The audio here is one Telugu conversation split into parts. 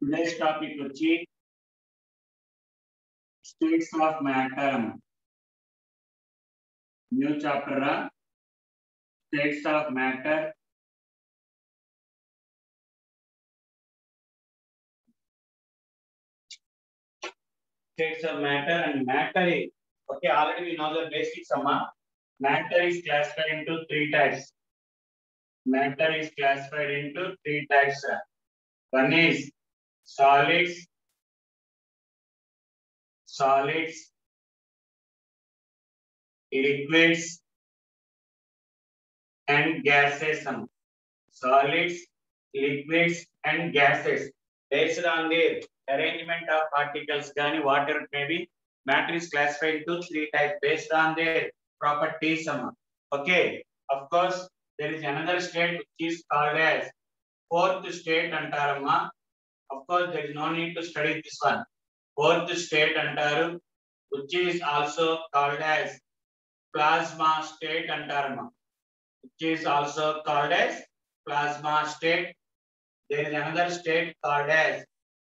Today's topic వచ్చి states of matter. New chapter states of matter. States of matter and matter is okay. Already we know the basics. Matter is classified into three types. Matter is classified into three types. One is solids, liquids, and gases. Solids, liquids, and gases. Based on the arrangement of particles, whatever it may be, matter is classified into three types based on their properties. Okay, of course, there is another state which is called as fourth state antarama. Of course, there is no need to study this one. Fourth state antaru, which is also called as plasma state antarama. Which is also called as plasma state. There is another state called as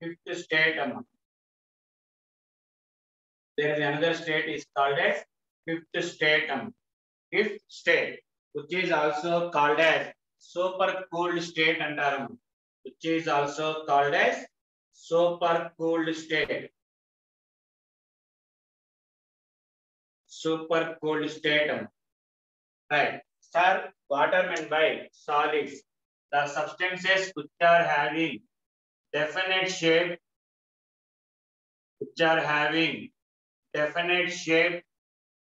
fifth state. There is another state is called as fifth state. Fifth state, which is also called as super cooled state antaram. Which is also called as super cooled state. Super cooled state. Right. Sir, what are meant by solids? The substances which are having definite shape,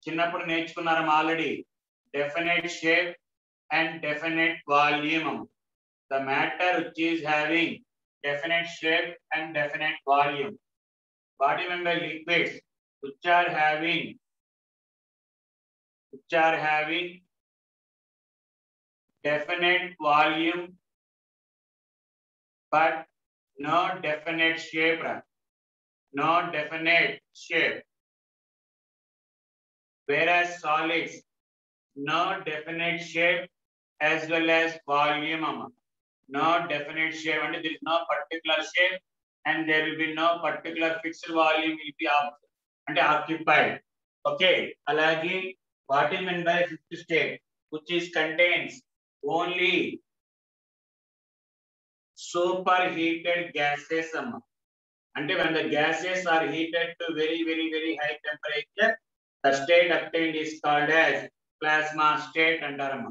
చిన్నప్పుడు నేర్చుకున్నారం already definite shape and definite volume. The matter which is having definite shape and definite volume. What do you mean by liquids? Which are having definite volume but no definite shape. No definite shape. Whereas solids, no definite shape as well as volume. No definite shape, and there is no particular shape, and there will be no particular fixed volume will be occupied. Okay, alagi what is meant by fifth state, which is contains only superheated gases. And when the gases are heated to very high temperature, the state obtained is called as plasma state antaram.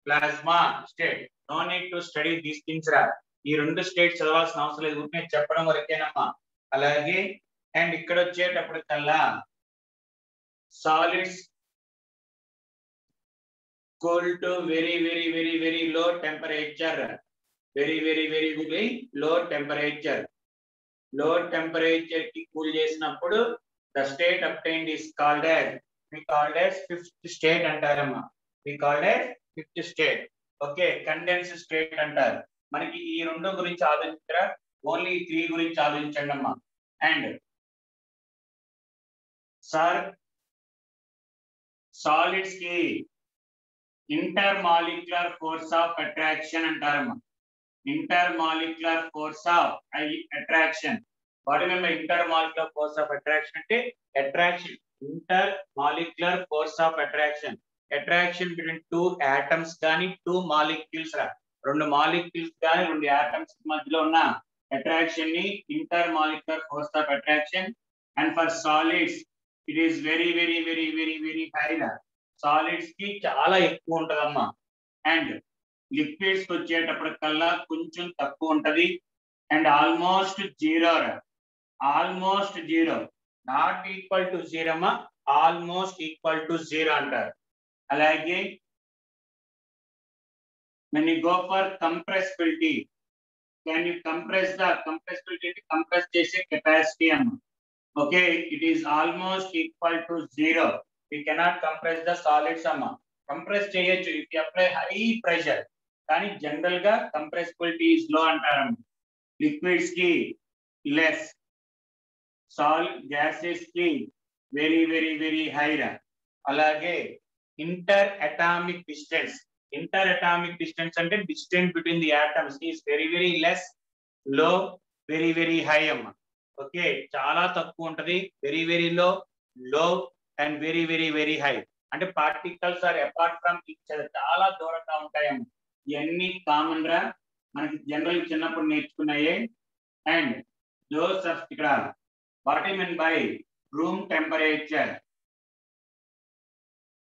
Plasma state. No need to study these things. ఈ రెండు స్టేట్స్ చదవాల్సిన అవసరం లేదు, ఊరికే చెప్పడం వరకేనమ్మా. అలాగే అండ్ ఇక్కడ వచ్చేటప్పటికల్లా solids cool to very low temperature. Very low temperature. Low temperature ki cool చేసినప్పుడు the state obtained is called as fifth state antarama. We called as fifth state. Okay, condensed state antar. మనకి ఈ రెండు గురించి ఆలోచించరా, ఓన్లీ త్రీ గురించి ఆలోచించండి అమ్మా. అండ్ సార్ సాలిడ్స్ కి ఇంటర్మాలిక్యులర్ ఫోర్స్ ఆఫ్ అట్రాక్షన్ అంటారమ్మా. Intermolecular force of attraction. What do you mean by intermolecular force of attraction? Ante attraction, intermolecular force of attraction. Attraction between two atoms gaani two molecules rendu molecules gaani rendu atoms madhyalo unna attraction ni intermolecular force of attraction. And for solids it is very high. Solids ki chaala ekku untadamma. And liquids వచ్చేటప్పటికల్లా కొంచెం తక్కువ ఉంటది. And almost zero, not equal to zero అమ్మా, ఆల్మోస్ట్ ఈక్వల్ టు జీరో అంటారు. అలాగే when you go for compressibility, can you compress the compressibility? Compress చేసే కెపాసిటీ అమ్మా. Okay, it is almost equal to zero. we cannot compress the solids అమ్మా. కంప్రెస్ చేయొచ్చు if you apply high pressure, కానీ జనరల్ గా కంప్రెసిబిలిటీ ఇస్ లో అంటారు. లిక్విడ్స్ కి లెస్, గ్యాసెస్ కి వెరీ హై. అలాగే ఇంటర్ అటామిక్ డిస్టెన్స్ అంటే distance between the atoms is very less, లో, వెరీ హై అమ్మ. ఓకే, చాలా తక్కువ ఉంటది, వెరీ లో, లో అండ్ వెరీ హై. అంటే particles are apart from each other, చాలా దూరంగా ఉంటాయమ్మ. ఇవన్నీ కామన్ గా మనకి జనరల్ చిన్నప్పుడు నేర్చుకున్నాయే. అండ్ దోస్ ఆఫ్ ఇక్కడ what I mean by room temperature.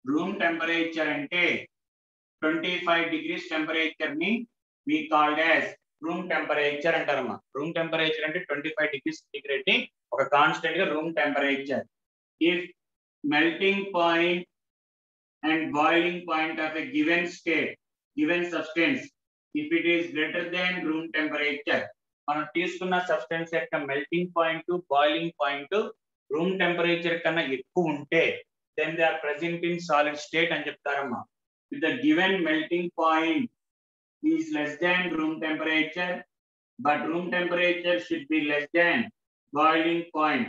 Room temperature అంటే 25 degrees టెంపరేచర్ ని we called as room temperature అంటారమ్మా. రూమ్ టెంపరేచర్ అంటే 25 degrees సెంటిగ్రేడ్ ని ఒక కాన్స్టెంట్ గా room temperature. If melting point and boiling point of a given state, given substance, if it is greater than room temperature, మనం తీసుకున్న సబ్స్టెన్స్ యొక్క melting point, boiling point room టెంపరేచర్ కన్నా ఎక్కువ ఉంటే then they are present in solid state అని చెప్తారమ్మా. If the given melting point is less than room temperature, but room temperature should be less than boiling point.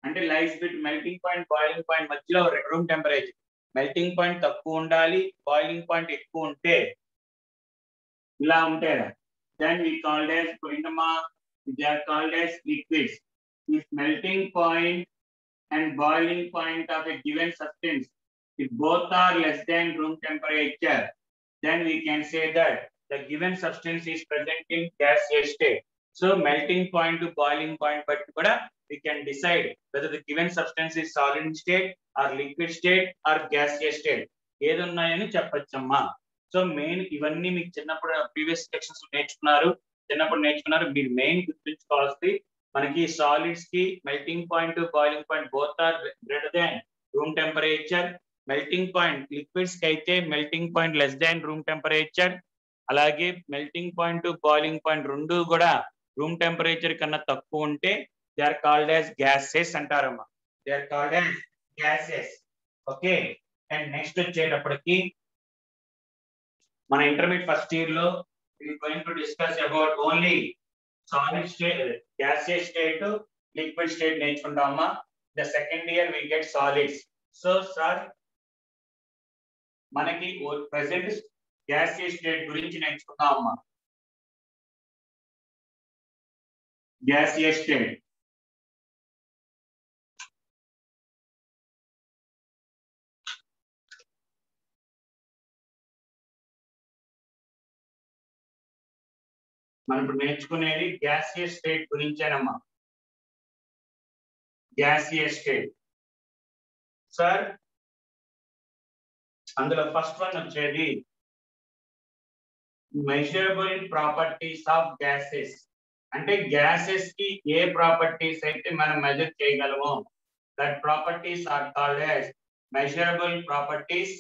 అంటే lies between melting point, boiling point మధ్యలో room temperature. melting point తక్కువ ఉండాలి, boiling point ఎక్కువ ఉంటే ఇలా ఉంటాయి. Then we called as pointama, they are called as liquids. If melting point and boiling point of a given substance, if both are less than room temperature, then we can say that the given substance is present in gaseous state. So melting point to boiling point, but we can decide whether the given substance is solid state or liquid state or gaseous state. ఏదున్నాయని చెప్పొచ్చమ్మా. సో మెయిన్ ఇవన్నీ మీకు చిన్నప్పుడు ప్రీవియస్ సెక్షన్స్ నేర్చుకున్నారు. మీరు మెయిన్ గుర్తుంచుకోవాల్సింది మనకి సాలిడ్స్ కి melting point, boiling point both are greater than room temperature. Melting point liquids కి అయితే melting point less than room temperature. అలాగే మెల్టింగ్ పాయింట్, బాయిలింగ్ పాయింట్ రెండు కూడా రూమ్ టెంపరేచర్ కన్నా తక్కువ ఉంటే they are called as gases అంటారమ్మా. They are called as gases. Okay, and next వచ్చేటప్పటికి మన ఇంటర్మీడియట్ ఫస్ట్ ఇయర్ లో we are going to discuss about only solid state, gaseous state, liquid state నేర్చుకుంటామా. The second year we get solids. So sir, మనకి present gaseous state గురించి నేర్చుకుందామా. gaseous state మనం ఇప్పుడు నేర్చుకునేది గ్యాసియస్ స్టేట్ గురించేనమ్మా. గ్యాసియస్ స్టేట్ సార్, అందులో ఫస్ట్ వన్ వచ్చేది మెజరబుల్ ప్రాపర్టీస్ ఆఫ్ గ్యాసెస్. అంటే గ్యాసెస్ కి ఏ ప్రాపర్టీస్ అయితే మనం మెజర్ చేయగలమో that properties are called as measurable properties.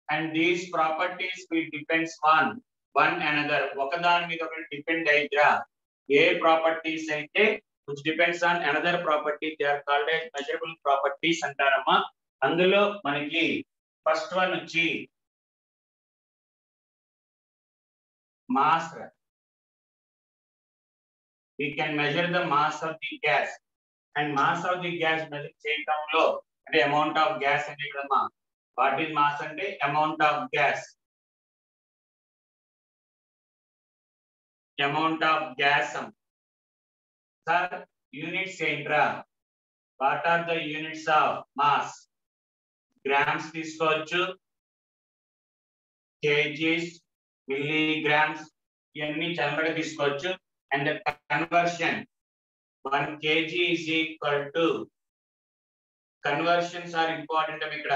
And these properties will depends on one another, ఒకదాని మీద ఒకటి డిపెండ్ అయిద్రా. ఏ ప్రాపర్టీస్ అయితే which depends on another property, they are called as measurable properties అంటారమ్మా. అందులో మనకి ఫస్ట్ వన్ వచ్చి mass. We can measure the mass of the gas, and mass of the gas measure చేయడంలో అంటే amount of gas అంటే కదమ్మా. what is mass అంటే amount of gas. amount of gas. Sir, units ఏంట్రా? what are the units of mass? grams తీసుకోవచ్చు, kgs, milligrams, ఇవన్నీ చల్లగా తీసుకోవచ్చు. and the conversion 1 kg is equal to, conversions are important ఇక్కడ.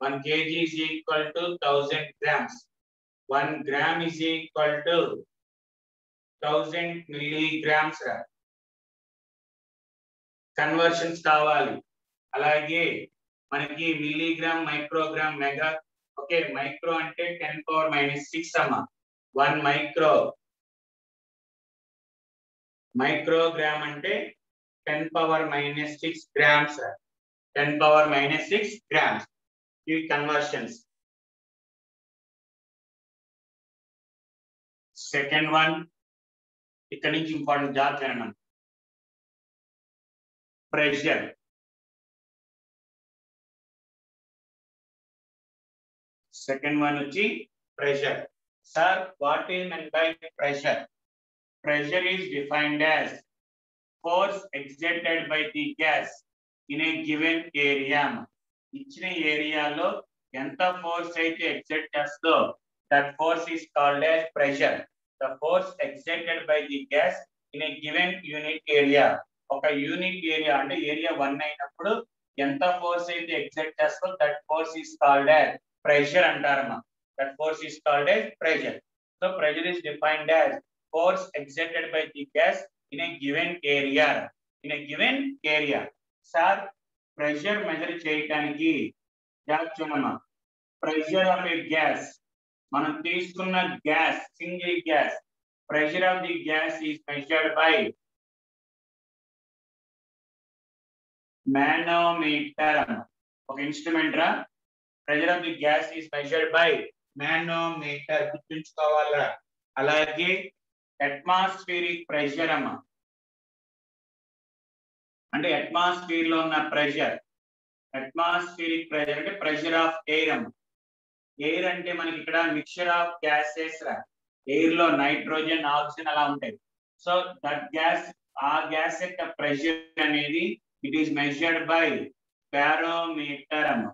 1 kg is equal to 1000 grams. 1 gram is equal to 1000 milligrams. Conversions కావాలి. అలాగే మనకి milligram, microgram, mega. Okay, micro అంటే 10⁻⁻6 అమ్మా. 1 మైక్రోగ్రామ్ అంటే 10⁻⁻6 grams. 10⁻⁻6 grams. ఇవి కన్వర్షన్స్. సెకండ్ వన్, ఇక్కడ నుంచి ఇంపార్టెంట్ జాగ్రత్త వినండి. ప్రెషర్. సెకండ్ వన్ వచ్చి pressure. Sir, what is meant by pressure? Pressure is defined as force exerted by the gas in a given area. ఇచ్చిన ఏరియాలో ఎంత ఫోర్స్ అయితే ఎగ్జర్ట్ చేస్తుందో that force is called as pressure. The force exerted by the gas in a given unit area. ఒక యూనిట్ ఏరియా అంటే ఏరియా 1 అయినప్పుడు ఎంత ఫోర్స్ అయితే ఎగ్జర్ట్ చేస్తుందో that force is called as pressure అంటారమ్మా. That force is called as pressure. So pressure is defined as force exerted by the gas in a given area. In a given area. Sir, pressure measure చేయడానికి చూడమ్మా. Pressure of a gas. మనం తీసుకున్న gas single gas pressure of the gas is measured by manometer. ఒక ఇన్స్ట్రుమెంట్ రా. Pressure of the gas is measured by manometer, గుర్తుంచుకోవాలా. అలాగే అట్మాస్ఫియరిక్ ప్రెషర్ అమ్మ, అంటే అట్మాస్ఫియర్ లో ఉన్న ప్రెషర్. అట్మాస్ఫియరిక్ ప్రెషర్ అంటే ప్రెషర్ ఆఫ్ ఎయిర్ అమ్మ. ఎయిర్ అంటే మనకి ఇక్కడ మిక్చర్ ఆఫ్ గ్యాసెస్ రా. ఎయిర్ లో నైట్రోజన్, ఆక్సిజన్ అలా ఉంటాయి. సో దట్ గ్యాస్, ఆ గ్యాస్ యొక్క ప్రెషర్ అనేది it is measured by barometer అమ్మ.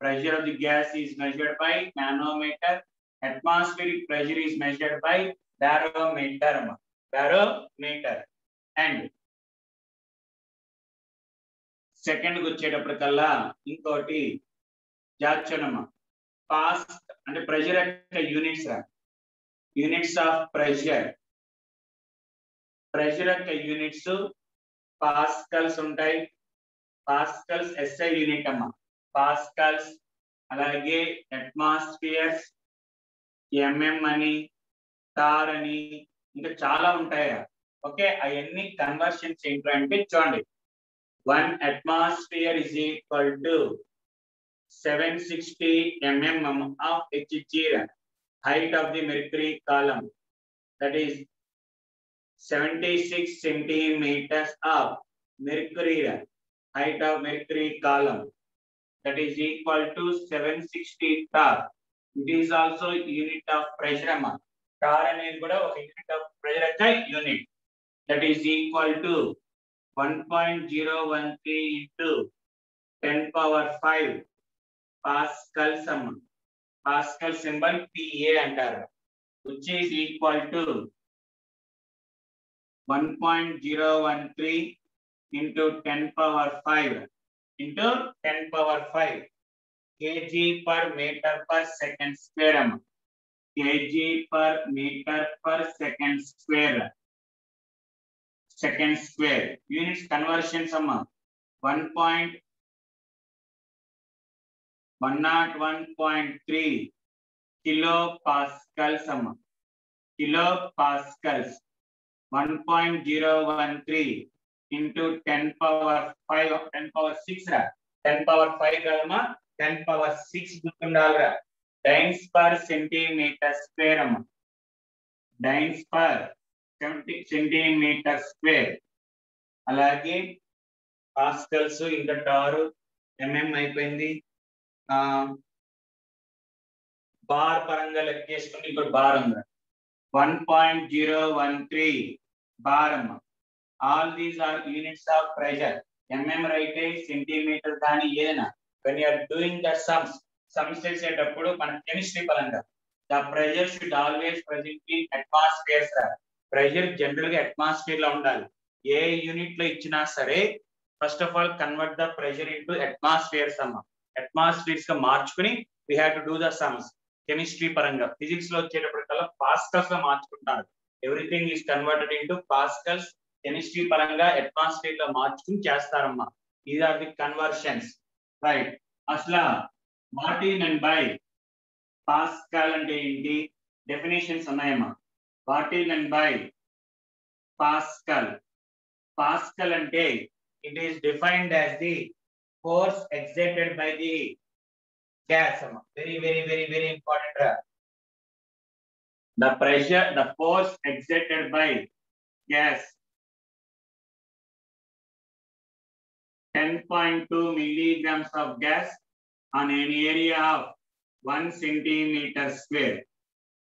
Pressure of the gas is measured by manometer. Atmospheric pressure is measured by barometer అమ్మ. బారోమీటర్. అండ్ సెకండ్ వచ్చేటప్పటికల్లా ఇంకోటి జాచనమ్మ. పాస్ అంటే ప్రెషర్ యొక్క యూనిట్స్ రా. Units of pressure. ప్రెషర్ యొక్క యూనిట్స్ పాస్కల్స్ ఉంటాయి. పాస్కల్స్ ఎస్ఐ యూనిట్ అమ్మ. పాస్కల్స్. అలాగే అట్మాస్ఫియర్స్, ఎంఎం అని, టార్ అని, ఇంకా చాలా ఉంటాయి. ఓకే, అవన్నీ కన్వర్షన్స్ ఏంటంటే చూడండి. 1 atmosphere is equal to 760 mm of Hg, height of the mercury column, that is 76 centimeters of mercury, height of mercury column, that is equal to 760 tar. It is also unit of pressure amma. Tar అనేది కూడా ఒక యూనిట్ ఆఫ్ ప్రెషర్ యొక్క unit. that is equal to 1.013 into 10 power 5 Pascal sum. Pascal symbol PA అంటారు, which is equal to 1.013 into 10 power 5 into 10 power 5 kg per meter per second square. kg per meter per second square. Second square. Units conversion sum 101.3 kilopascals sum. Kilopascals 1.013 into 10 power 5 of 10 power 6 ra. 10 power 5 kadama, 10 power 6 guttundalra. Dynes per centimeter square amma. Dynes per centimeter square. అలాగే పాస్కల్స్ ఇంకా టారు ఎంఎం అయిపోయింది. బార్ పరంగా లెక్కేసుకుంటే ఇప్పుడు బార్ ఉంది 1.013 బార్ అమ్మ. All these are units of pressure. MM రైతే సెంటీమీటర్ కానీ ఏదైనా when you are doing the sums చేసేటప్పుడు మన కెమిస్ట్రీ పరంగా the pressure should always present in atmosphere. Pressure general గా అట్మాస్ఫియర్ లో ఉండాలి. ఏ యూనిట్ లో ఇచ్చినా సరే first of all convert the pressure into atmospheres అమ్మ. అట్మాస్ఫియర్స్ గా మార్చుకుని we have to do the sums. Chemistry పరంగా ఫిజిక్స్ లో వచ్చేటప్పటికల్లా పాస్కల్స్ లో మార్చుకుంటారు. Everything is converted into pascals. Chemistry పరంగా అట్మాస్ఫియర్ లో మార్చుకుని చేస్తారమ్మా. These are the conversions, right. అసలు what is meant by pascal అంటే ఏంటి, డెఫినేషన్స్ ఉన్నాయమ్మా. What is meant by pascal. Pascal అంటే it is defined as the force exerted by the gas. Very important. The pressure, the force exerted by gas 10.2 milligrams of gas on an area of 1 centimeter square.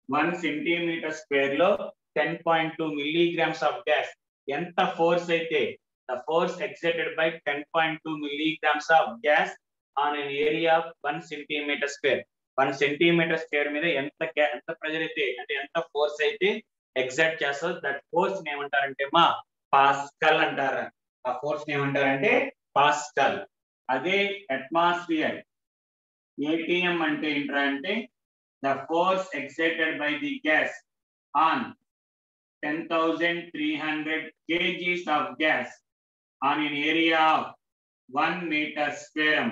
1 centimeter square lo 10.2 milligrams of gas. ఎంత ఫోర్స్ అయితే the force exerted by 10.2 milligrams of gas on an area of 1 centimeter square. 1 centimeter square మీద ఎంత ప్రెజర్ అయితే అంటే ఎంత ఫోర్స్ అయితే ఎగ్జర్ట్ చేస్తుందో దట్ ఫోర్స్ ఏమంటారంటే మా పాస్కల్ అంటారు. ఆ ఫోర్స్ ఏమంటారంటే పాస్కల్. అదే అట్మాస్ఫియర్ ఏటీఎం అంటే ఏంట్రా అంటే the force exerted by the gas on 10,300 kgs of gas on an area of 1 meter square.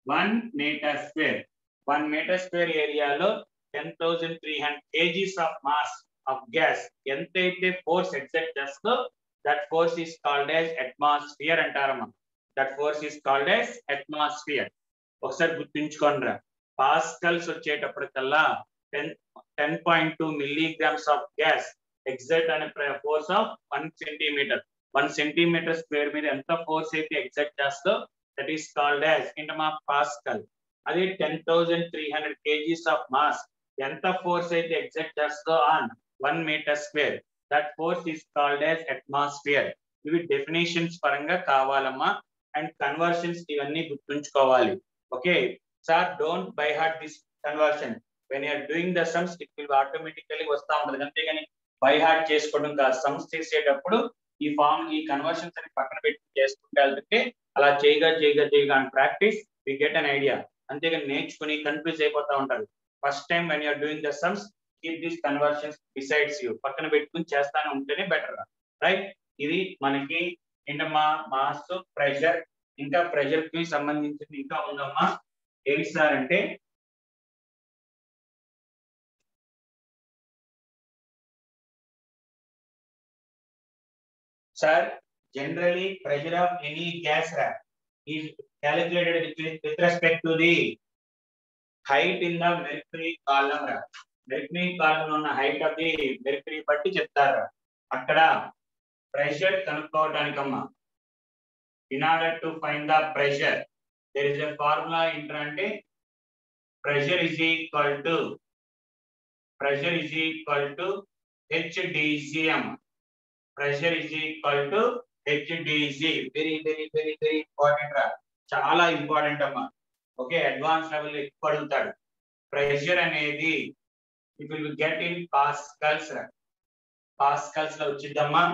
1 meter square. 1 meter square area lo 10,300 kgs of mass of gas entaithe force exert chesto that force is called as atmosphere antarama. That force is called as atmosphere. ఒకసారి గుర్తుంచుకోండిరా, పాస్కల్స్ వచ్చేటప్పటికల్లా 10.2 milligrams of gas exert అనే force of 1 centimetre 1 centimetre square మీద ఎంత ఫోర్స్ అయితే ఎగ్జర్ట్ చేస్తో దట్ ఈస్ కాల్డ్ యాజ్ ఇంటమా పాస్కల్. అదే 10,300 kgs ఆఫ్ మాస్ ఎంత ఫోర్స్ అయితే ఎగ్జర్ట్ చేస్తో on 1 metre square that force is called as atmosphere. ఇవి డెఫినేషన్స్ పరంగా కావాలమ్మా అండ్ కన్వర్షన్స్ ఇవన్నీ గుర్తుంచుకోవాలి. Okay sir, don't by heart this conversion. when you are doing the sums it will automatically వస్తా ఉంటుంది, అంతేగాని బై హార్ట్ చేసుకోవడం కాదు. సమ్స్ చేసేటప్పుడు ఈ ఫార్మ్ ఈ కన్వర్షన్స్ అని పక్కన పెట్టి చేసుకుంటే వెళ్తుంటే అలా చేయగా అని practice we get an idea. అంతేగాని నేర్చుకుని కన్ఫ్యూజ్ అయిపోతా ఉంటారు. First time when you are doing the sums keep these conversions besides you, పక్కన పెట్టుకుని చేస్తానే ఉంటేనే బెటర్, రైట్? ఇది మనకి ఏంటమ్మా మాస్, ప్రెషర్, ఇంకా ప్రెషర్ కి సంబంధించింది ఇంకా ఉందమ్మా. ఏంటి సార్ అంటే sir, generally pressure of any gas is calculated with respect to the height in the mercury column. Mercury column ఉన్న height of the mercury బట్టి చెప్తారు. అక్కడ pressure కనుక్కోవడానికమ్మా, in order to find the pressure there is a formula ఏంటంటే pressure is equal to HDCM. Pressure is equal to HDC. Very important రా, చాలా ఇంపార్టెంట్ అమ్మా. ఓకే, అడ్వాన్స్ లెవెల్ ఎక్కువ అడుగుతాడు. ప్రెషర్ అనేది it will get in pascals రా, పాస్కల్స్ లో వచ్చిద్దమ్మా.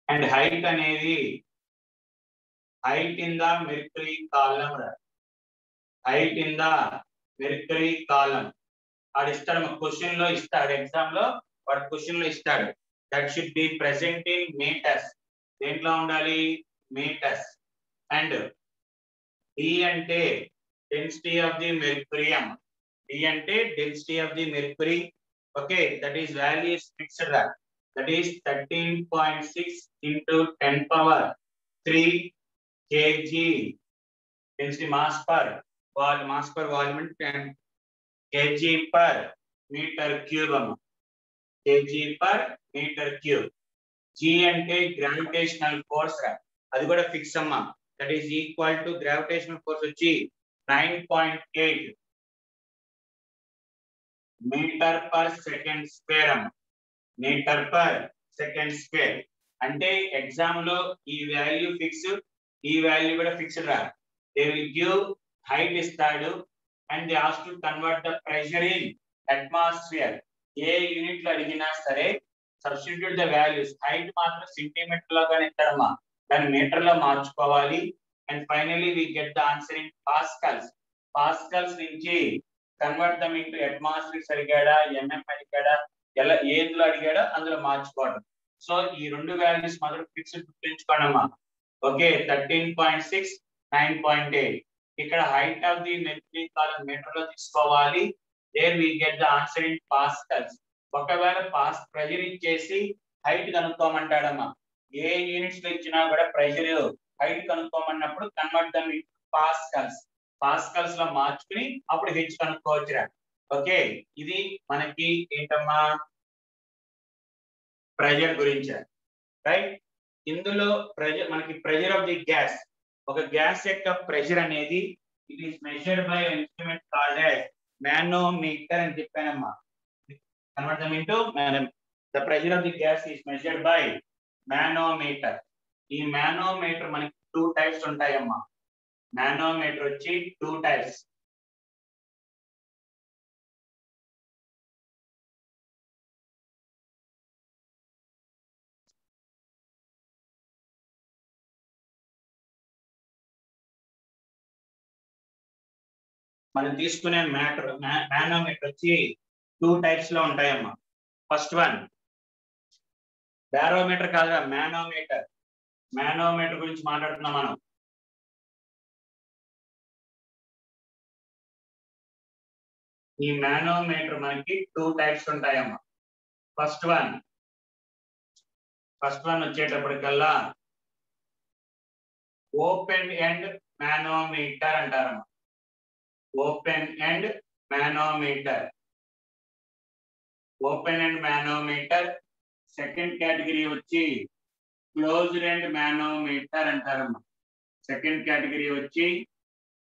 అండ్ హైట్ అనేది height in the mercury column రా, height in the mercury column. వాడు ఇస్తాడు, క్వశ్చన్ లో ఇస్తాడు, ఎగ్జామ్ లో వాడు క్వశ్చన్ లో ఇస్తాడు. that should be present in meters. దేంట్లో ఉండాలి? meters. and D అంటే density of the mercurium. D అంటే density of the mercury. okay, that is value is fixed, that is 13.6 into 10 power 3 kg density mass per volume and 10 kg per meter cube. kg per meter cube. G అంటే గ్రావిటేషనల్ ఫోర్స్, అది కూడా ఫిక్స్ అమ్మా. That is equal to gravitational force వచ్చి 9.8 మీటర్ పర్ సెకండ్ స్క్వేర్ అమ్మా. మీటర్ పర్ సెకండ్ స్క్వేర్ అంటే ఎగ్జామ్ లో ఈ వాల్యూ ఫిక్స్, ఈ వాల్యూ కూడా ఫిక్స్డ్ రా. దే విల్ గివ్ హైట్ ఇస్తాడు and they ask to convert the pressure in atmosphere. A unit లో అడిగినా సరే సబ్స్టిట్యూట్ ద వాల్యూస్. హైట్ మాత్రం సెంటీమీటర్ లో కానీ ఇస్తాడమ్మా, దాన్ని మీటర్ లో మార్చుకోవాలి. And finally we get the answer in pascals. Pascals నుంచి కన్వర్ట్ దమ్ ఇంటూ అట్మాస్ఫియర్స్ అడిగాడా, ఎంఎం అడిగాడా, ఎలా ఏదిలో అడిగాడో అందులో మార్చుకోవడం. సో ఈ రెండు వాల్యూస్ మాత్రం ఫిక్స్డ్ గుర్తుంచుకోండి అమ్మా. ఓకే, 13.6 9.8. ఇక్కడ height of the mercury column meter లో తీసుకోవాలి. there we get the answer in pascals. ఒకవేళ ప్రెషర్ ఇచ్చేసి హైట్ కనుక్కోమంటాడమ్మా, ఏ యూనిట్స్ లో ఇచ్చినా కూడా ప్రెషర్ హైట్ కనుక్కోమన్నప్పుడు convert them into pascals. Pascals లో మార్చుకుని అప్పుడు హెచ్ కనుక్కోవచ్చురా. ఓకే, ఇది మనకి ఏంటమ్మా ప్రెషర్ గురించి, రైట్? ఇందులో ప్రెషర్ మనకి ప్రెషర్ ఆఫ్ ది గ్యాస్, ఒక గ్యాస్ యొక్క ప్రెషర్ అనేది it is measured by instrument called as manometer అని చెప్పానమ్మా. Convert them into The pressure of the gas is measured by manometer. ఈ manometer మనకి 2 types ఉంటాయమ్మా. manometer వచ్చి 2 types. మనం తీసుకునే manometer వచ్చి 2 types లో ఉంటాయమ్మా. ఫస్ట్ వన్ barometer కాదురా, manometer. manometer గురించి మాట్లాడుతున్నాం మనం. ఈ manometer మనకి 2 types ఉంటాయమ్మా. ఫస్ట్ వన్ వచ్చేటప్పటికల్లా ఓపెన్ ఎండ్ manometer అంటారమ్మా. Open end manometer. Open end manometer. Second category వచ్చి క్లోజ్డ్ ఎండ్ manometer అంటారమ్మా. సెకండ్ కేటగిరీ వచ్చి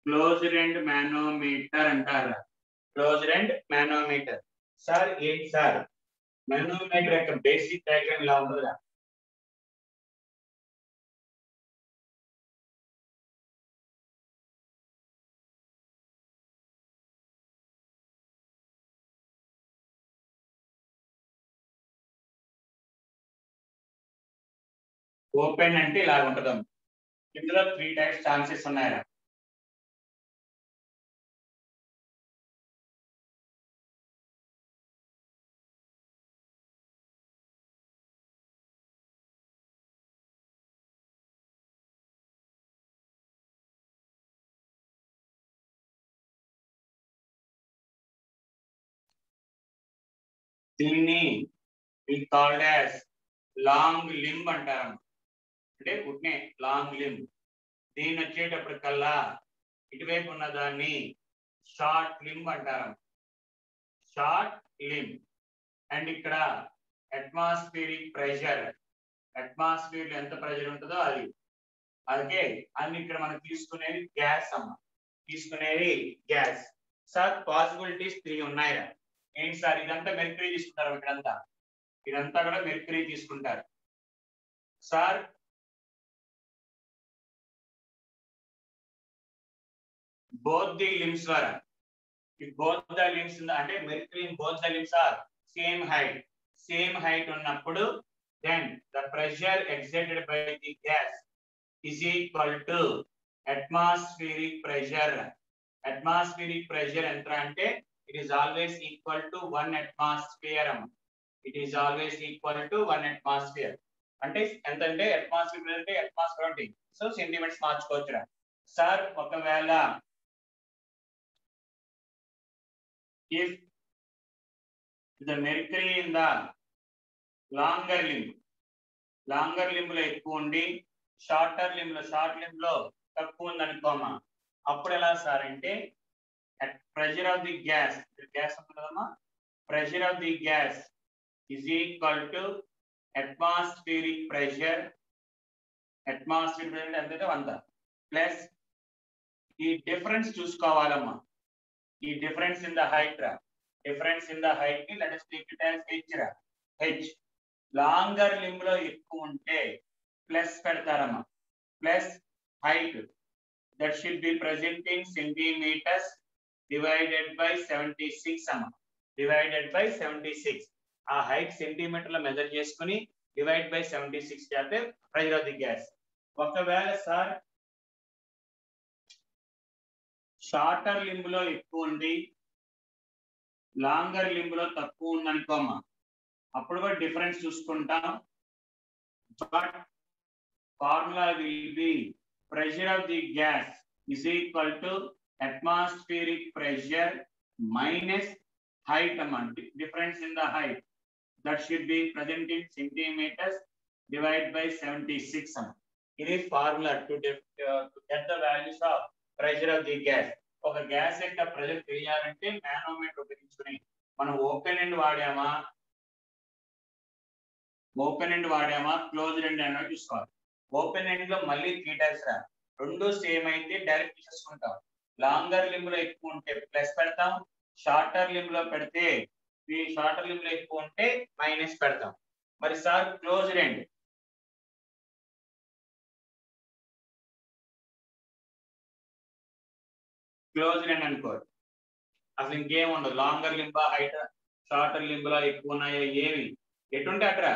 క్లోజ్డ్ ఎండ్ manometer అంటారు. Closed end manometer. సార్ ఏంటి సార్ manometer యొక్క బేసిక్ డయాగ్రామ్ ఇలా ఉంటుందా? ఓపెన్ అంటే ఇలా ఉంటదమ్మ. ఇందులో 3 types ఛాన్సెస్ ఉన్నాయా? దీన్ని కాల్డ్ యాజ్ లాంగ్ లింబ్ అంటారు. అంటే ఉట్నే లాంగ్ లింబ్. దీన్ని వచ్చేటప్పటికల్లా ఇటువైపు ఉన్న దాన్ని షార్ట్ లింబ్ అంటారు. Short limb. అండ్ ఇక్కడ అట్మాస్ఫియరిక్ ప్రెషర్, అట్మాస్ఫియర్ లో ఎంత ప్రెషర్ ఉంటుందో అది. అలాగే అన్ని ఇక్కడ మనం తీసుకునేది గ్యాస్ అమ్మ. తీసుకునేది గ్యాస్. సార్ పాసిబిలిటీస్ 3 ఉన్నాయిరా. ఏంటి సార్? ఇదంతా మెర్క్యూరీ తీసుకుంటారు. ఇదంతా కూడా మెర్క్యూరీ తీసుకుంటారు. Sir both the limbs were, if both the limbs అంటే mercury in both the limbs are same height ఉన్నప్పుడు then the pressure exerted by the gas is equal to atmospheric pressure. atmospheric pressure ఎంత అంటే it is always equal to 1 atmosphere. it is always equal to 1 atmosphere. అంటే ఎంత అంటే atmosphere అంటే atmosphere అంటే సో సెంటీమీటర్స్ మార్చుకోవచ్చురా. సార్ ఒకవేళ if the mercury in the longer limb లో ఎక్కువ ఉండి షార్ట్ limb లో తక్కువ ఉంది అనుకోమా, అప్పుడు ఎలా సార్ అంటే pressure of the gas ఉంటుందమ్మా. pressure of the gas is equal to atmospheric pressure. atmospheric pressure ఎంత అంటే 100 ప్లస్ ఈ డిఫరెన్స్ చూసుకోవాలమ్మా. ఈ difference in the height ని let us take it as h. Longer limb లో ఎక్కువ ఉంటే ప్లస్ పెడతారమ్మా. Plus height that should be present in centimeters divided by 76 అమ్మా. divided by 76. ఆ హైట్ సెంటీమీటర్ లో మెజర్ చేసుకుని డివైడ్ బై 76 చేస్తే ప్రెషర్ ఆఫ్ ది గ్యాస్. ఒకవేళ సార్ షార్టర్ లింబ్ లో ఎక్కువ ఉంది లాంగర్ లింబ్ లో తక్కువ ఉంది అనుకోమా, అప్పుడు కూడా డిఫరెన్స్ చూసుకుంటాం. But formula will be pressure of the gas is equal to atmospheric pressure minus height amount, difference in the height that should be present in centimeters divided by 76 amount. It is formula to get the values of pressure of the gas. ఒక గ్యాస్ యొక్క ప్రెషర్ తెలియాలంటే మానోమీటర్ ఉపయోగించుకుని మనం ఓపెన్ ఎండ్ వాడామా క్లోజ్డ్ ఎండ్ అనేది చూసుకోవాలి. ఓపెన్ ఎండ్ లో మళ్ళీ 3 టైప్స్ రా. రెండు సేమ్ అయితే డైరెక్ట్ తీసేసుకుంటాం. లాంగర్ లింబ్ లో ఎక్కువ ఉంటే ప్లస్ పెడతాం, షార్టర్ లింబ్ లో పెడితే ఈ షార్టర్ లింబ్ లో ఎక్కువ ఉంటే మైనస్ పెడతాం. మరి సార్ క్లోజ్డ్ ఎండ్ అనుకో, అసలు ఇంకేం ఉండదు. లాంగర్ లింబా హైట్ షార్టర్ లింబ్ లో ఎక్కువ ఉన్నాయో ఏమి ఎటుంటే అక్కడ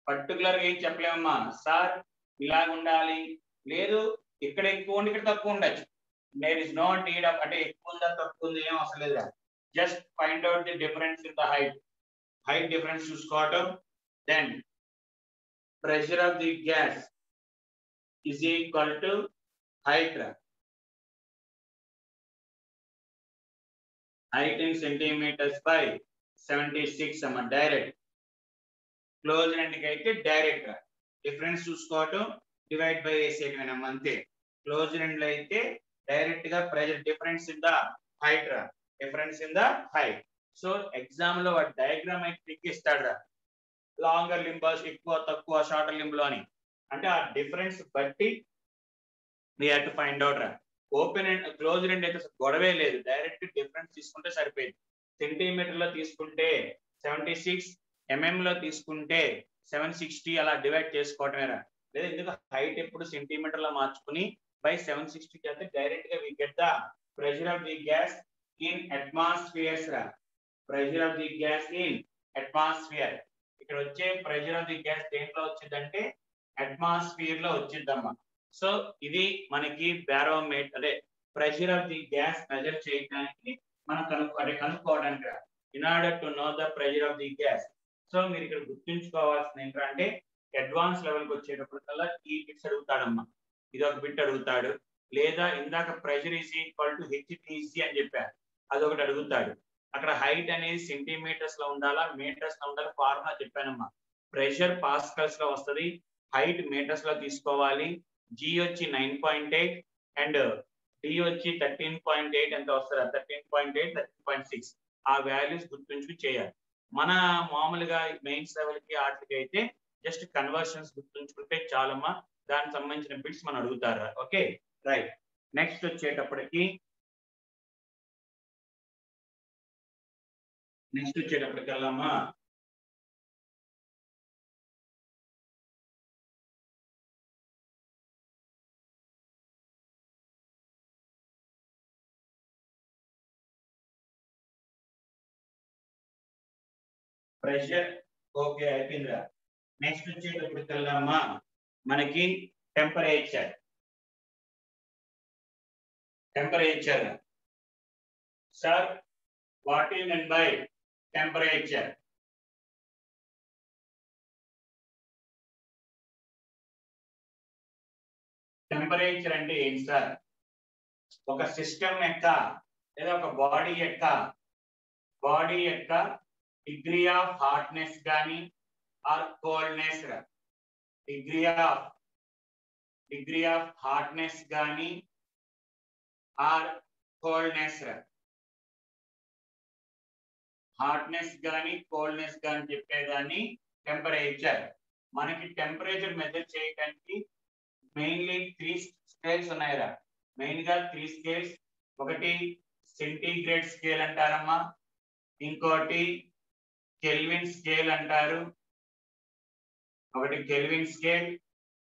పర్టికులర్ గా ఏం చెప్పలేమమ్మా. సార్ ఇలాగ ఉండాలి, లేదు ఇక్కడ ఎక్కువ ఉండి ఇక్కడ తక్కువ ఉండొచ్చు. There is no need of అంటే ఎక్కువ ఉందా తక్కువ ఉంది ఏం అవసరం లేదు. Just find out the difference in the height difference చూసుకోవటం. Then pressure of the gas is equal to height in centimeters by 76 అమ్మ డైరెక్ట్. క్లోజ్ ఎండ్ కి అయితే డైరెక్ట్ డిఫరెన్స్ చూసుకోవటం డివైడ్ బై వేసేయడం అంతే. క్లోజ్ ఎండ్ లో అయితే డైరెక్ట్ గా pressure difference in the height difference in the height. So exam లో వాడు డయాగ్రామ్ అయితే ఎక్కిస్తాడు లాంగర్ లింబస్ ఎక్కువ తక్కువ షార్టర్ లింబ్ లో అని. అంటే ఆ డిఫరెన్స్ బట్టి we have to find out open and close end అయితే గొడవే లేదు, డైరెక్ట్ డిఫరెన్స్ తీసుకుంటే సరిపోయింది. సెంటీమీటర్ లో తీసుకుంటే 76, mm లో తీసుకుంటే 760 అలా డివైడ్ చేసుకోవటమేరా. లేదా ఎందుకు హైట్ ఎప్పుడు సెంటీమీటర్ లో మార్చుకుని బై 760 చేస్తే డైరెక్ట్ గా we get the pressure of the gas in atmospheres రా. Pressure of the gas in atmosphere. ఇక్కడ వచ్చే ప్రెషర్ ఆఫ్ ది గ్యాస్ దేంట్లో వచ్చిందంటే అట్మాస్ఫియర్ లో వచ్చిందమ్మా. సో ఇది మనకి బారోమీటర్ అదే pressure of the gas measure చేయడానికి మనం కనుక్కోవడానికి in order to know the pressure of the gas. So మీరు ఇక్కడ గుర్తుంచుకోవాల్సింది ఏంటంటే అడ్వాన్స్ లెవెల్ కి వచ్చేటప్పటికల్లా ఈ బిట్స్ అడుగుతాడమ్మా. ఇది ఒక బిట్ అడుగుతాడు, లేదా ఇందాక pressure is equal to HPC అని చెప్పారు, అదొకటి అడుగుతాడు. అక్కడ హైట్ అనేది సెంటీమీటర్స్ లో ఉండాలా మీటర్స్ లో ఉండాలి, ఫార్ములా చెప్పానమ్మా. ప్రెషర్ పాస్కల్స్ లో వస్తుంది, హైట్ మీటర్స్ లో తీసుకోవాలి. G వచ్చి 9.8 అండ్ D వచ్చి 13.8 ఎంత వస్తుంది 13.8 13.6 ఆ వాల్యూస్ గుర్తుంచుకు చేయాలి. మన మామూలుగా మెయిన్స్ లెవెల్ కి ఆర్టికి అయితే జస్ట్ కన్వర్షన్స్ గుర్తుంచుకుంటే చాలమ్మా. దానికి సంబంధించిన బిట్స్ మనం అడుగుతారా. Okay right. నెక్స్ట్ వచ్చేటప్పటికి వెళ్ళమ్మా ప్రెషర్ ఓకే అయిపోయిందిరా. నెక్స్ట్ వచ్చేటప్పటికల్లా మనకి temperature sir what is mean by temperature? Temperature అంటే ఏంటి సార్? ఒక సిస్టమ్ యొక్క లేదా ఒక బాడీ యొక్క డిగ్రీ ఆఫ్ హాట్నెస్ కానీ or coldness, degree of hotness కానీ ఆర్ కోల్డ్నెస్, కోల్డ్నెస్ కానీ చెప్పేదాన్ని టెంపరేచర్. మనకి టెంపరేచర్ మెజర్ చేయడానికి మెయిన్లీ 3 స్కేల్స్ ఉన్నాయిరా. మెయిన్ గా 3 స్కేల్స్. ఒకటి సెంటీగ్రేడ్ స్కేల్ అంటారమ్మా, ఇంకోటి కెల్విన్ స్కేల్ అంటారు,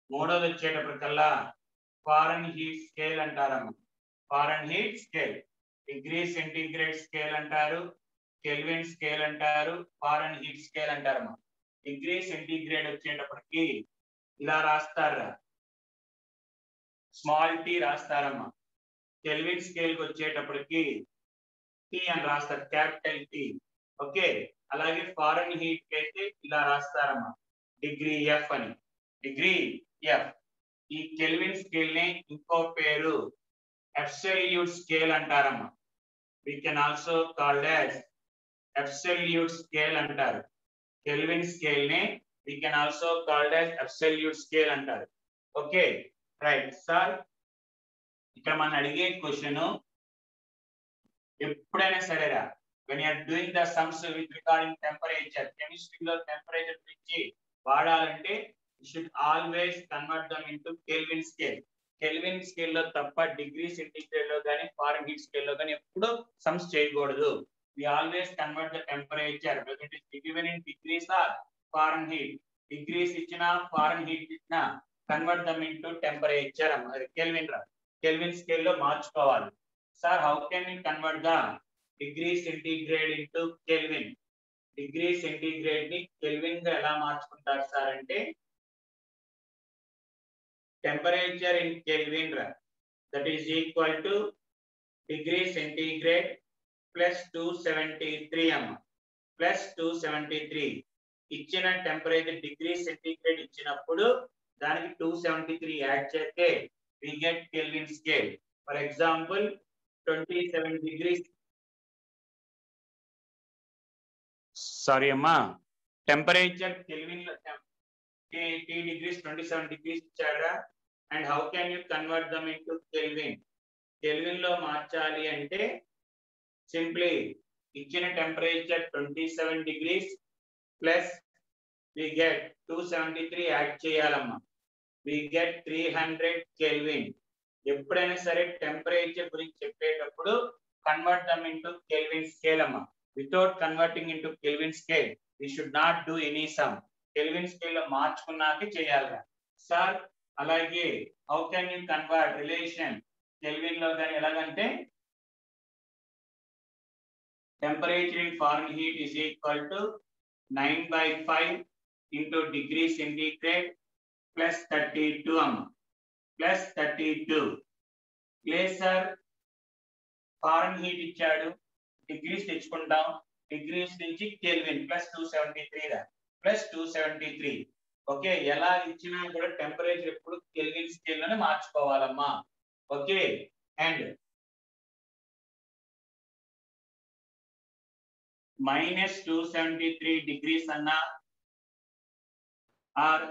మూడోది వచ్చేటప్పటికల్లా ఫారెన్ హీట్ స్కేల్ అంటారమ్మా. Fahrenheit scale. Degree centigrade scale అంటారు, కెల్విన్ స్కేల్ అంటారు, ఫారెన్ హీట్ స్కేల్ అంటారమ్మా. డిగ్రీ సెంటీగ్రేడ్ వచ్చేటప్పటికి ఇలా రాస్తారా, స్మాల్ టీ రాస్తారమ్మా. కెల్విన్ స్కేల్ కి వచ్చేటప్పటికి టీ అని రాస్తారు, క్యాపిటల్ టీ. ఓకే. అలాగే ఫారెన్ హీట్ కి అయితే ఇలా రాస్తారమ్మా, డిగ్రీ ఎఫ్ అని, డిగ్రీ ఎఫ్. ఈ కెల్విన్ స్కేల్ ని ఇంకో పేరు అబ్సల్యూట్ స్కేల్ అంటారమ్మా. we can also call as absolute scale అంటారు. కెల్విన్ స్కేల్ ని we can also call as absolute scale అంటారు. Okay right sir. ఇక్కడ మనం అడిగే క్వశ్చన్ ఎప్పుడైనా సరేరా, when you are doing the sums with regarding temperature, కెమిస్ట్రీలో టెంపరేచర్ గురించి వాడాలంటే you should always convert them into Kelvin scale. Kelvin scale లో తప్ప డిగ్రీ సెంటీగ్రేడ్ లో కానీ ఫారెన్ హీట్ స్కేల్ లో కానీ ఎప్పుడూ సమ్స్ చేయకూడదు. we always convert the temperature whether it is given in degrees or Fahrenheit. Degrees ichina Fahrenheit ichina convert them into temperature. Kelvin Kelvin scale lo మార్చుకోవాలి. Sir, how can we convert the degree centigrade into Kelvin? Degree centigrade ని Kelvin గా ఎలా మార్చుకుంటారు సార్ అంటే temperature in Kelvin that is equal to degree centigrade plus 273 plus 273 ఇచ్చిన టెంపరేచర్ డిగ్రీ సెంటిగ్రేడ్ ఇచ్చినప్పుడు దానికి 273 యాడ్ చేస్తే we get Kelvin scale. For example 27 degrees sorry amma temperature Kelvin lo T degrees 27 degrees ఇచ్చారా and how can you convert them into Kelvin? Kelvin లో మార్చాలి అంటే simply ఇచ్చిన temperature 27 degrees plus we get 273 add చేయాలమ్మా we get 300 Kelvin. ఎప్పుడైనా సరే టెంపరేచర్ గురించి చెప్పేటప్పుడు convert them into Kelvin scale అమ్మా without converting into Kelvin scale we should not do any sum. Kelvin scale లో మార్చుకున్నాకే చేయాలి సార్. అలాగే how can you convert relation kelvin లో గాని ఎలాగంటే temperature in Fahrenheit is equal to 9/5 into degree centigrade plus 32 plus 32 laser Fahrenheit ఇచ్చాడు డిగ్రీస్ తెచ్చుకుంటాం డిగ్రీస్ నుంచి కెల్విన్ ప్లస్ 273 ప్లస్ 273 ఓకే ఎలా ఇచ్చినా కూడా టెంపరేచర్ ఎప్పుడు కెల్విన్ స్కేల్ లోనే మార్చుకోవాలమ్మా ఓకే. అండ్ -273 degrees అన్నా ఆర్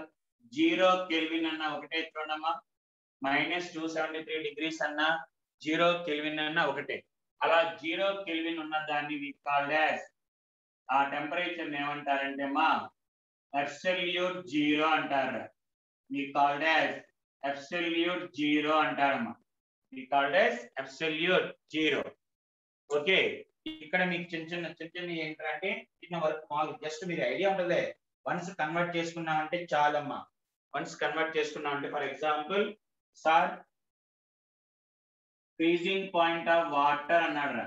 0 కెల్విన్ అన్నా ఒకటే చూడమ్మా -273 degrees అన్నా 0 కెల్విన్ అన్నా ఒకటే. అలా 0 కెల్విన్ ఉన్న దాన్ని we called as ఆ టెంపరేచర్ ఏమంటారంటే మా అబ్సల్యూట్ జీరో అంటారు. we called as absolute zero అంటారమ్మా we called as absolute zero. Okay ఇక్కడ మీకు చిన్న చిన్న ఏంటంటే చిన్న వర్క్ మామూలు జస్ట్ మీరు ఐడియా ఉంటుంది వన్స్ కన్వర్ట్ చేసుకున్నామంటే చాలమ్మా. వన్స్ కన్వర్ట్ చేసుకున్నామంటే for example sir freezing point of water అన్నాడు.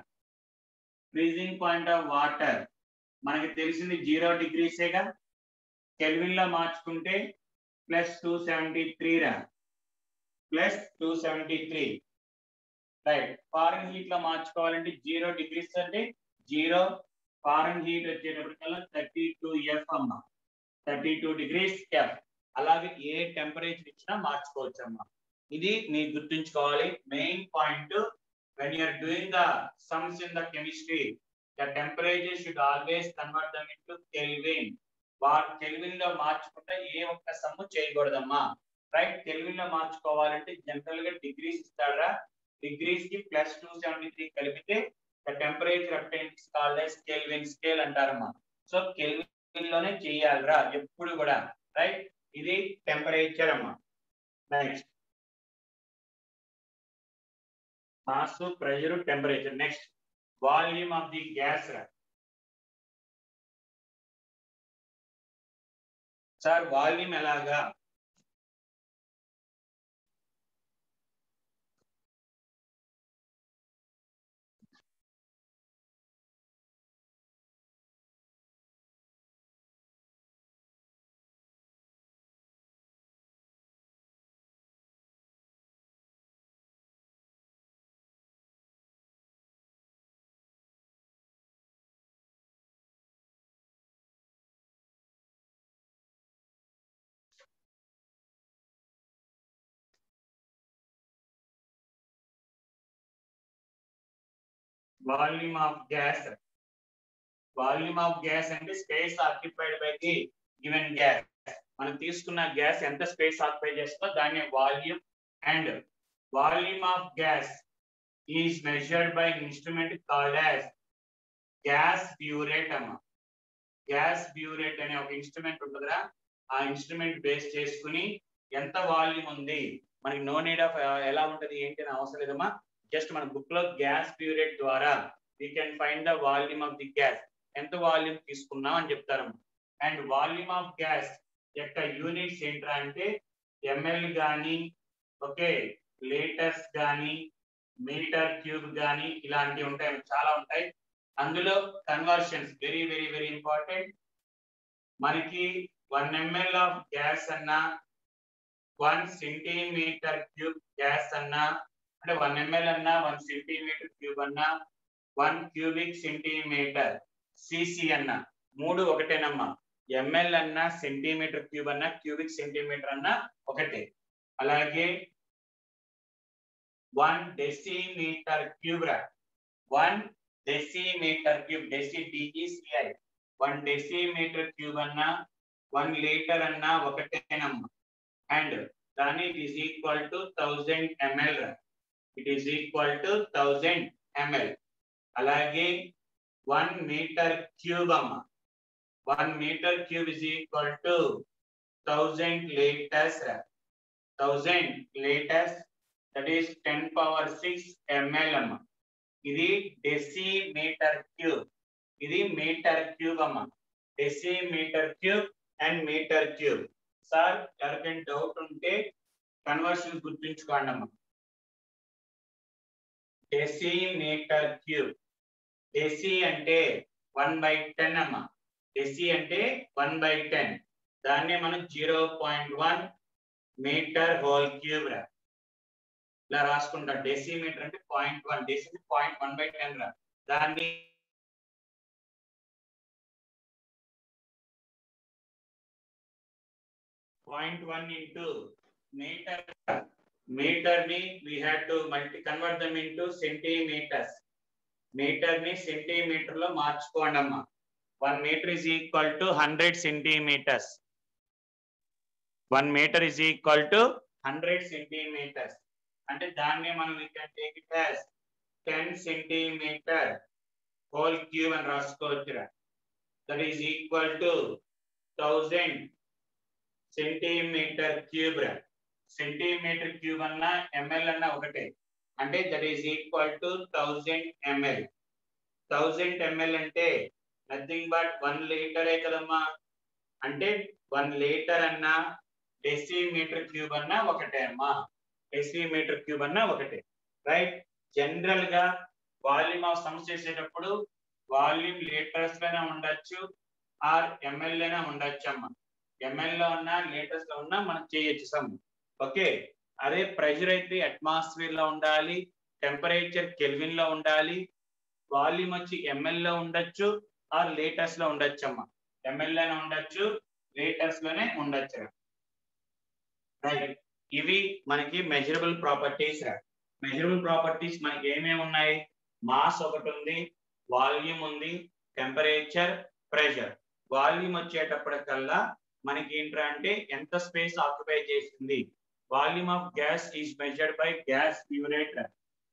ఫ్రీజింగ్ పాయింట్ ఆఫ్ వాటర్ మనకి తెలిసింది 0 డిగ్రీసేగా కెల్విన్ లో మార్చుకుంటే plus 273 plus 273 right. Foreign heat లో మార్చుకోవాలంటే 0 డిగ్రీస్ అంటే 0 ఫారెన్ హీట్ వచ్చేటప్పటికల్లా 32F అమ్మా 32 డిగ్రీస్ F. అలాగే ఏ టెంపరేచర్ ఇచ్చినా మార్చుకోవచ్చు అమ్మా. ఇది మీరు గుర్తుంచుకోవాలి main point. when you are doing the sums in the chemistry the temperature should always convert them into Kelvin. What Kelvin లో మార్చుకుంటే ఏ ఒక్క సమ్ చేయకూడదమ్మా రైట్. కెల్విన్ లో మార్చుకోవాలంటే జనరల్ గా డిగ్రీస్ ఇస్తారా డిగ్రీస్ కి ప్లస్ 273 కలిపితే the temperature obtained is called as Kelvin scale అంటారమ్మా. సో కెల్విన్ లోనే చేయాలిరా ఎప్పుడు కూడా రైట్. ఇది టెంపరేచర్ అమ్మా. Next mass pressure temperature. Next volume of the gas రా సార్. వాల్యూమ్ ఎలాగా volume of gas. Volume of gas అంటే space occupied by the given gas. మనం తీసుకున్న గ్యాస్ ఎంత స్పేస్ ఆక్యుపై చేస్తుందో దాన్ని volume. And volume of gas is measured by instrument called as gas burette అమ్మా. గ్యాస్ బ్యూరేట్ అనే ఒక ఇన్స్ట్రుమెంట్ ఉంటుందిరా. ఆ ఇన్స్ట్రుమెంట్ బేస్ చేసుకుని ఎంత వాల్యూమ్ ఉంది మనకి నో నీడ్ ఆఫ్ ఎలా ఉంటది ఏంటి అని అవసరం లేదమ్మా. జస్ట్ మన బుక్ లో గ్యాస్ బ్యూరేట్ ద్వారా we can find the volume of the gas. ఎంత వాల్యూమ్ తీసుకున్నాం అని చెప్తారు. అండ్ వాల్యూమ్ ఆఫ్ గ్యాస్ యొక్క యూనిట్స్ ఏంట్రా అంటే ఎంఎల్ గాని, ఓకే, లీటర్స్ గాని, మీటర్ క్యూబ్ గాని ఇలాంటివి ఉంటాయి, చాలా ఉంటాయి. అందులో conversions very very very important. మనకి 1 ml ఆఫ్ గ్యాస్ అన్నా 1 సెంటీమీటర్ క్యూబ్ గ్యాస్ అన్నా, అంటే 1 ml అన్నా 1 సెంటీమీటర్ క్యూబ్ అన్నా 1 క్యూబిక్ సెంటీమీటర్ సిసి అన్నా మూడు ఒకటేనమ్మా. ఎంఎల్ అన్నా సెంటీమీటర్ క్యూబ్ అన్నా క్యూబిక్ సెంటీమీటర్ అన్నా ఒకటే. అలాగే 1 డెసిమీటర్ క్యూబ్ రా, 1 decimetre cube, deci D E C I, 1 decimetre cube అన్నా 1 లీటర్ అన్నా ఒకటేనమ్మా. అండ్ దాని it is equal to 1000 ml రా, it is equal to 1000 ml. అలాగే 1 మీటర్ క్యూబ్ అమ్మా, 1 metre cube is equal to 1000 litres రా, 1000 లీటర్స్, దట్ ఈస్ 10⁶ ml అమ్మా. ఇది డెసిమీటర్ క్యూబ్, ఇది మీటర్ క్యూబ్ అమ్మా. Decimeter cube and meter cube. Sir ఎవరికైనా డౌట్ ఉంటే కన్వర్షన్ గుర్తుంచుకోండి అమ్మా. డెసిమీటర్ క్యూబ్, డెసి అంటే 1/10 అమ్మా. డెసి అంటే 1/10, దాన్నే మనం 0.1 మీటర్ హోల్ క్యూబ్ రా ఇలా రాసుకుంటాం. డెసిమీటర్ అంటే 0.1, డెసి 0.1/10 రా. దాన్ని .1 into meter. Meter ni we had to convert them into centimeters. Meter ni centimeter lo మార్చుకోండమ్మా. 1 meter is equal to 100 centimeters. 1 meter is equal to 100 centimeters. అంటే దాన్ని మనం we can take it as 10 centimeter whole cube అని రాసుకోవచ్చురా. That is equal to 1000 centimeter cube రా. సెంటీమీటర్ క్యూబ్ అన్నా ఎంఎల్ అన్నా ఒకటే, అంటే that is equal to 1000 ml. 1000 ml అంటే నథింగ్ బట్ 1 లీటరే కదమ్మా. అంటే 1 లీటర్ అన్నా డెసిమీటర్ క్యూబ్ అన్నా ఒకటే అమ్మా. డెసిమీటర్ క్యూబ్ అన్నా ఒకటే, రైట్. జనరల్ గా వాల్యూమ్ ఆఫ్ సమ్స్ చేసేటప్పుడు వాల్యూమ్ లీటర్స్ లోనే ఉండొచ్చు ఆర్ ఎంఎల్ లోనే ఉండొచ్చు అమ్మా. ఎంఎల్ లో ఉన్నా లీటర్స్ లో ఉన్నా మనం చేయొచ్చు సమ్, ఓకే. అదే ప్రెషర్ అయితే అట్మాస్ఫియర్ లో ఉండాలి, టెంపరేచర్ కెల్విన్ లో ఉండాలి, వాల్యూమ్ వచ్చి ఎంఎల్ లో ఉండొచ్చు ఆర్ లీటర్స్ లో ఉండొచ్చు అమ్మా. ఎంఎల్ లోనే ఉండొచ్చు, లీటర్స్ లోనే ఉండొచ్చు, రైట్. ఇవి మనకి మెజరబుల్ ప్రాపర్టీస్ రా. మెజరబుల్ ప్రాపర్టీస్ మనకి ఏమేమి ఉన్నాయి? మాస్ ఒకటి ఉంది, వాల్యూమ్ ఉంది, టెంపరేచర్, ప్రెషర్. వాల్యూమ్ వచ్చేటప్పటికల్లా మనకి ఏంట్రా అంటే ఎంత స్పేస్ ఆక్యుపై చేస్తుంది. Volume of gas is measured by gas burette,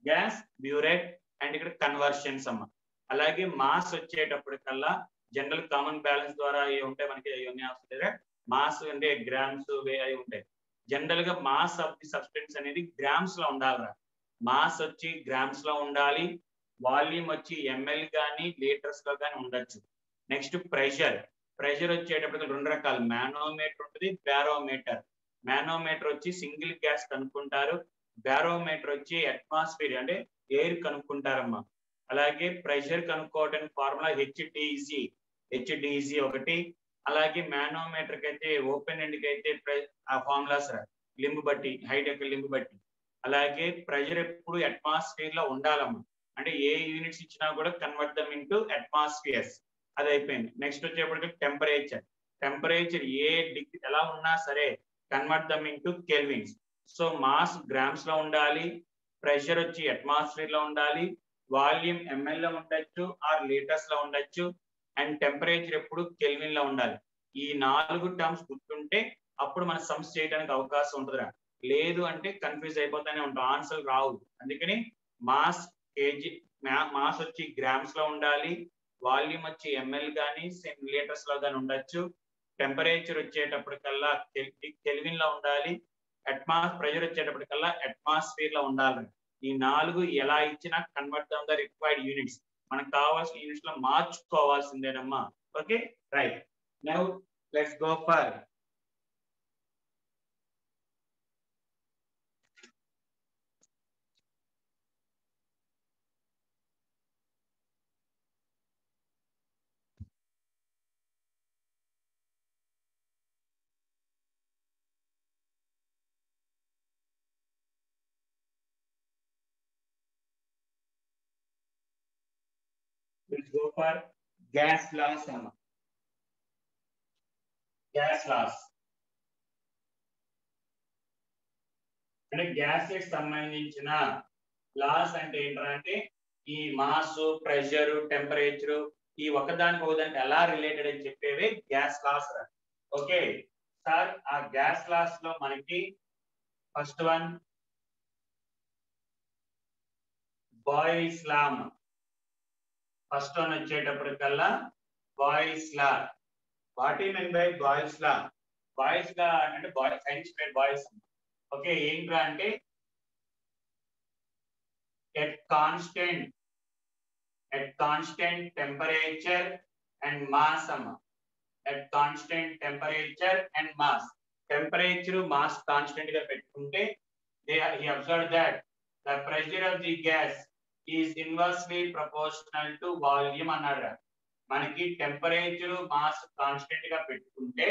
gas burette and ఇక్కడ కన్వర్షన్స్ అమ్మ. అలాగే మాస్ వచ్చేటప్పటికల్లా జనరల్ కామన్ బ్యాలెన్స్ ద్వారా ఉంటాయి మనకి, అవన్నీ వస్తాయి. మాస్ అంటే గ్రామ్స్ అవి ఉంటాయి. జనరల్ గా మాస్ ఆఫ్ ది సబ్స్టెన్స్ అనేది గ్రామ్స్ లో ఉండాలి. మాస్ వచ్చి గ్రామ్స్ లో ఉండాలి, వాల్యూమ్ వచ్చి ఎంఎల్ కానీ లీటర్స్ లో కానీ ఉండొచ్చు. Next pressure. ప్రెషర్ వచ్చేటప్పటికి 2 రకాలు, మానోమీటర్ ఉంటుంది, బారోమీటర్. మానోమీటర్ వచ్చి సింగిల్ గ్యాస్ కనుక్కుంటారు, బారోమీటర్ వచ్చి అట్మాస్ఫియర్ అంటే ఎయిర్ కనుక్కుంటారమ్మా. అలాగే ప్రెషర్ కనుక్కోవడానికి ఫార్ములా హెచ్డిసి ఒకటి. అలాగే మానోమీటర్ కి అయితే ఓపెన్ ఎండ్ కి అయితే ఆ ఫార్ములాస్ లింబ్ బట్టి, హైట్ యొక్క లింబ్ బట్టి. అలాగే ప్రెషర్ ఎప్పుడు అట్మాస్ఫియర్ లో ఉండాలమ్మా, అంటే ఏ యూనిట్స్ ఇచ్చినా కూడా కన్వర్ట్ దమ్ ఇంటూ అట్మాస్ఫియర్స్. అది అయిపోయింది. నెక్స్ట్ వచ్చేప్పటికి టెంపరేచర్. టెంపరేచర్ ఏ డిగ్రీ ఎలా ఉన్నా సరే convert them into kelvins. So mass grams లో ఉండాలి, ప్రెషర్ వచ్చి అట్మాస్ఫియర్ లో ఉండాలి, వాల్యూమ్ ఎంఎల్ లో ఉండొచ్చు ఆర్ లీటర్స్ లో ఉండొచ్చు, అండ్ టెంపరేచర్ ఎప్పుడు కెల్విన్ లో ఉండాలి. ఈ 4 టర్మ్స్ గుర్తుంటే అప్పుడు మన సమ్స్ చేయడానికి అవకాశం ఉంటుందిరా. లేదు అంటే కన్ఫ్యూజ్ అయిపోతానే ఉంటాం, ఆన్సర్ రావు. అందుకని మాస్ కేజీ, మాస్ వచ్చి గ్రామ్స్ లో ఉండాలి, వాల్యూమ్ వచ్చి ఎంఎల్ కానీ లీటర్స్ లో కానీ ఉండొచ్చు, టెంపరేచర్ వచ్చేటప్పటికల్లా కెల్విన్ లో ఉండాలి, ప్రెషర్ వచ్చేటప్పటికల్లా అట్మాస్ఫియర్ లో ఉండాలి. ఈ 4 ఎలా ఇచ్చినా కన్వర్ట్ ద రిక్వైర్డ్ యూనిట్స్. మనకు కావాల్సిన యూనిట్స్ లో మార్చుకోవాల్సిందేనమ్మా. Okay right. Now let's go for gas laws అమ్మా. గ్యాస్ లాస్ అంటే గ్యాస్ కి సంబంధించిన లాస్ అంటే ఏంటంటే ఈ మాస్, ప్రెషర్, టెంపరేచర్ ఈ ఒకదానికి ఒకదానికి ఎలా రిలేటెడ్ అని చెప్పేవి గ్యాస్ లాస్. ఓకే సార్, ఆ గ్యాస్ లాస్ లో మనకి first one Boyle's law. First one వచ్చేటప్పటికల్లా Boyle's law. What is mean by Boyle's law? Boyle's law అంటే సైన్స్ పేరు బాయిల్స్. ఓకే ఏంట్రా అంటే at constant temperature and mass అమ్మ. at constant temperature and mass. Temperature, mass constant గా పెట్టుకుంటే he observed that the pressure of the gas is inversely proportional to volume అన్నాడు. మనకి టెంపరేచర్, మాస్ కాన్స్టెంట్ గా పెట్టుకుంటే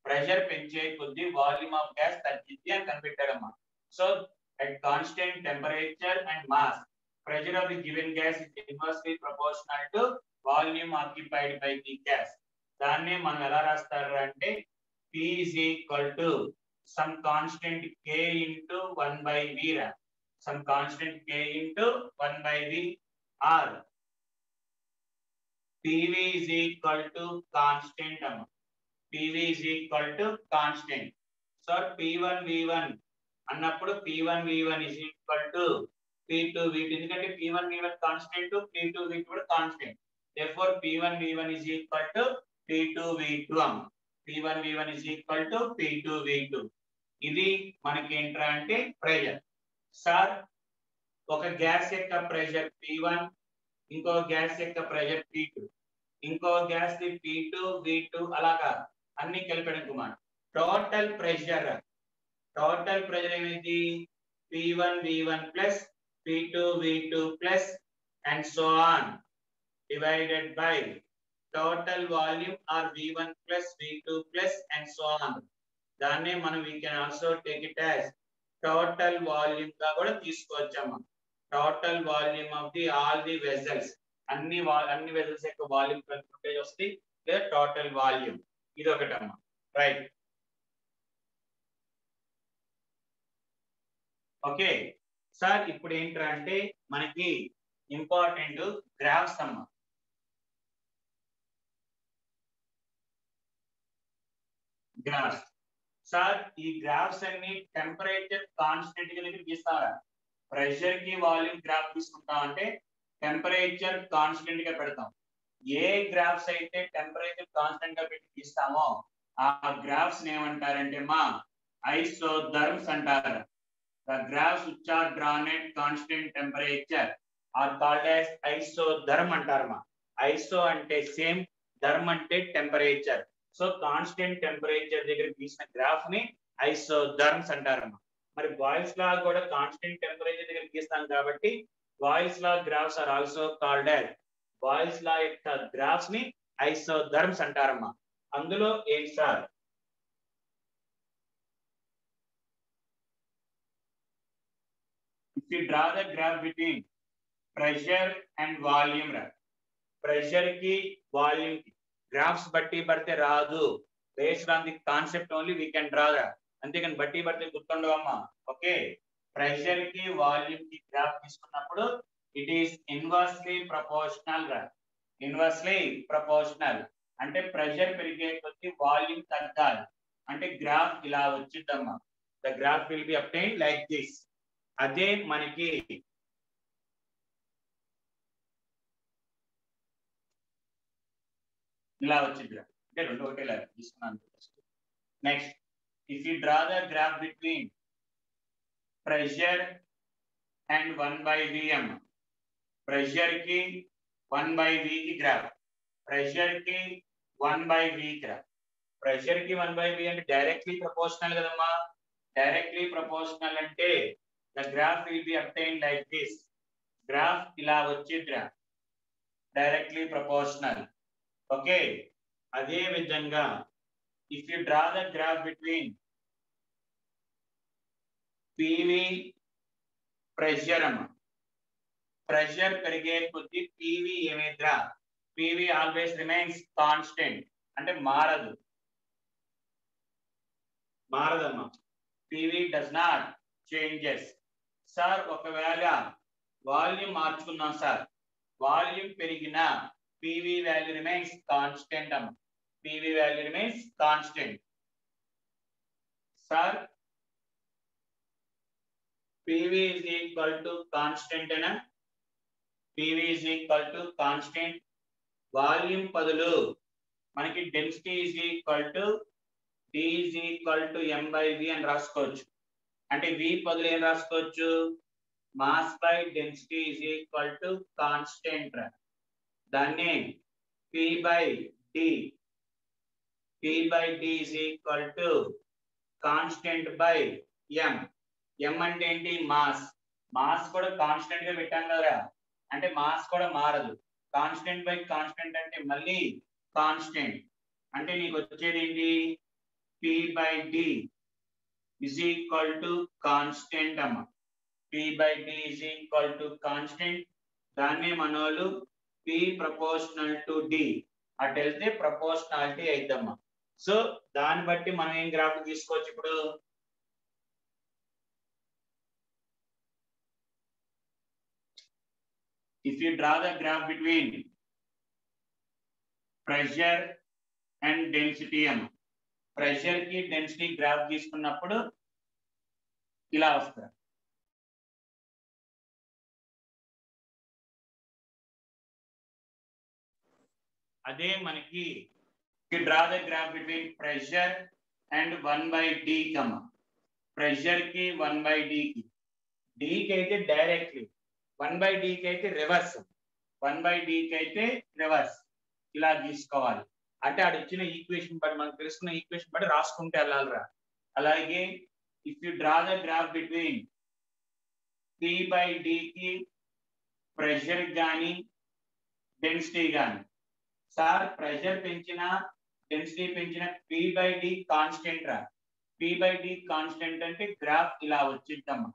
ప్రెషర్ పెంచే కొద్దీ వాల్యూమ్ ఆఫ్ గ్యాస్ తగ్గిద్ది అని కనిపెట్టాడమ్మా. So at constant temperature and mass, pressure of the given gas is inversely proportional to volume occupied by the gas. దాన్ని మనం ఎలా రాస్తారు అంటే P is equal to some constant K into 1 by V. Some constant K into 1 by V, or PV is equal to constant. PV is equal to constant. So P1 V1 అన్నప్పుడు P1 V1 is equal to P2 V2. ఎందుకంటే P1 V1 constant, P2 V2 కూడా constant. Therefore P1 V1 is equal to P2 V2. P1 V1 is equal to P2 V2. ఇది మనకి ఏంట్రా అంటే ప్రెషర్. సార్ ఒక గ్యాస్ యొక్క ప్రెషర్ P1, ఇంకో గ్యాస్ యొక్క ప్రెషర్ P2, ఇంకో గ్యాస్ ది P2 V2, అలాగా అన్ని కలిపడానికి మాట టోటల్ ప్రెషర్ ఏమైంది P1 V1 plus P2 V2 plus and so on divided by total volume or V1 plus V2 plus and so on. దాన్నే మనం we can also take it as total volume గా కూడా తీసుకోవచ్చమ్మా. total volume of the all the vessels, అన్ని వెజల్స్ యొక్క వాల్యూమ్ కనుక్కుంటే వస్తుంది లేదా టోటల్ వాల్యూమ్. ఇది ఒకటమ్మా. రైట్. ఓకే సార్, ఇప్పుడు ఏంటంటే మనకి ఇంపార్టెంట్ గ్రాఫ్స్ అమ్మా. గ్రాఫ్స్ సార్, ఈ గ్రాఫ్స్ అన్ని టెంపరేచర్ కాన్స్టెంట్ గా గీస్తారా? ప్రెషర్ కి వాల్యూమ్ గ్రాఫ్ తీసుకుంటాం అంటే టెంపరేచర్ కాన్స్టెంట్ గా పెడతాం. ఏ గ్రాఫ్స్ అయితే టెంపరేచర్ కాన్స్టెంట్ గా పెట్టి గీస్తామో ఆ గ్రాఫ్స్ ఏమంటారంటే మా ఐసోథర్మ్స్ అంటారు. The graphs which are drawn at constant temperature are called as isotherm అంటారమ్మా. ఐసో అంటే సేమ్, ధర్మ్ అంటే టెంపరేచర్. సో కాన్స్టెంట్ టెంపరేచర్ దగ్గర గీసిన గ్రాఫ్ ని ఐసోథర్మ్స్ అంటారమ్మా. మరి బాయిల్స్ లా కూడా కాన్స్టెంట్ టెంపరేచర్ దగ్గర గీస్తాం కాబట్టి Boyle's law graphs are also called as, Boyle's law యొక్క గ్రాఫ్స్ ని ఐసోథర్మ్స్ అంటారమ్మా. అందులో ఏంటి సార్? If you draw the graph between pressure and volume, pressure ki volume ki graphs batti parte raadu. Based on the concept only we can draw that. అంతేకాని బట్టి పడితే గుర్తుండవమ్మా. ఓకే, ప్రెషర్ కి వాల్యూమ్ కి గ్రాఫ్ తీసుకున్నప్పుడు it is inversely proportional. Inversely proportional అంటే ప్రెషర్ పెరిగే కొద్ది వాల్యూమ్ తగ్గాలి. అంటే గ్రాఫ్ ఇలా వచ్చిద్దమ్మా. The graph will be obtained like this. అదే మనకి ఇలా వచ్చింది అంటే రెండు ఒకటేలా తీసుకున్నాను. Next, if you draw the graph between pressure and 1/Vm, pressure కి 1/v की ग्राफ, प्रेशर की 1/v ग्राफ, प्रेशर की 1/v అంటే డైరెక్ట్లీ ప్రపోర్షనల్ కదమ్మా. డైరెక్ట్లీ ప్రపోర్షనల్ అంటే the graph will be obtained like this. Graph ఇలా వచ్చిద్రా, డైరెక్ట్లీ ప్రపోర్షనల్. ఓకే, అదే విధంగా if you draw the graph between PV pressure అమ్మ, ప్రెషర్ పెరిగే కొద్ది PV ఏమైద్రా, PV always remains constant అంటే మారదు, మారదమ్మా. PV does not changes. Sir ఒకవేళ వాల్యూమ్ మార్చుకున్నాం సార్, వాల్యూమ్ పెరిగినా PV వాల్యూ రిమైన్స్ కాన్స్టెంట్ అమ్మ, PV value remains constant. Sir PV is equal to constant అనా, PV is equal to constant. Volume బదులు మనకి density is equal to D is equal to m/v అని రాసుకోవచ్చు. అంటే V బదులు ఏం రాసుకోవచ్చు, mass by density is equal to constant. దాన్ని P/D is equal to constant by m. m అంటే ఏంటి, మాస్. మాస్ కూడా కాన్స్టెంట్ గా పెట్టాం కదా, అంటే మాస్ కూడా మారదు. కాన్స్టెంట్ బై కాన్స్టెంట్ అంటే మళ్ళీ కాన్స్టెంట్. అంటే నీకు వచ్చేది ఏంటి, P/D is equal to constant అమ్మ, P/D is equal to constant. దాన్ని మనోళ్ళు P ప్రపోర్షనల్ టు D అటు వెళ్తే ప్రపోర్షనాలిటీ అయిద్దమ్మా. సో దాన్ని బట్టి మనం ఏం గ్రాఫ్ తీసుకోవచ్చు ఇప్పుడు, if you draw the graph between pressure and density అమ్మ, ప్రెషర్ కి డెన్సిటీ గ్రాఫ్ తీసుకున్నప్పుడు ఇలా వస్తుంది. అదే మనకి draw the graph between pressure and 1/d Kamma, pressure కి 1/d కి, d కి అయితే డైరెక్ట్లీ, 1/d కి అయితే రివర్స్, 1/d కి అయితే రివర్స్. ఇలా తీసుకోవాలి. అంటే ఆడ ఇచ్చిన ఈక్వేషన్ బట్టి, మనకు తెలుసుకున్న ఈక్వేషన్ బట్టి రాసుకుంటే వెళ్ళాలిరా. అలాగే if you draw the graph between P/D కి ప్రెషర్ కానీ డెన్సిటీ కానీ, సార్ ప్రెషర్ పెంచిన డెన్సిటీ పెంచిన P/D కాన్స్టెంట్ రా. P/D కాన్స్టెంట్ అంటే గ్రాఫ్ ఇలా వచ్చిద్దమ్మా,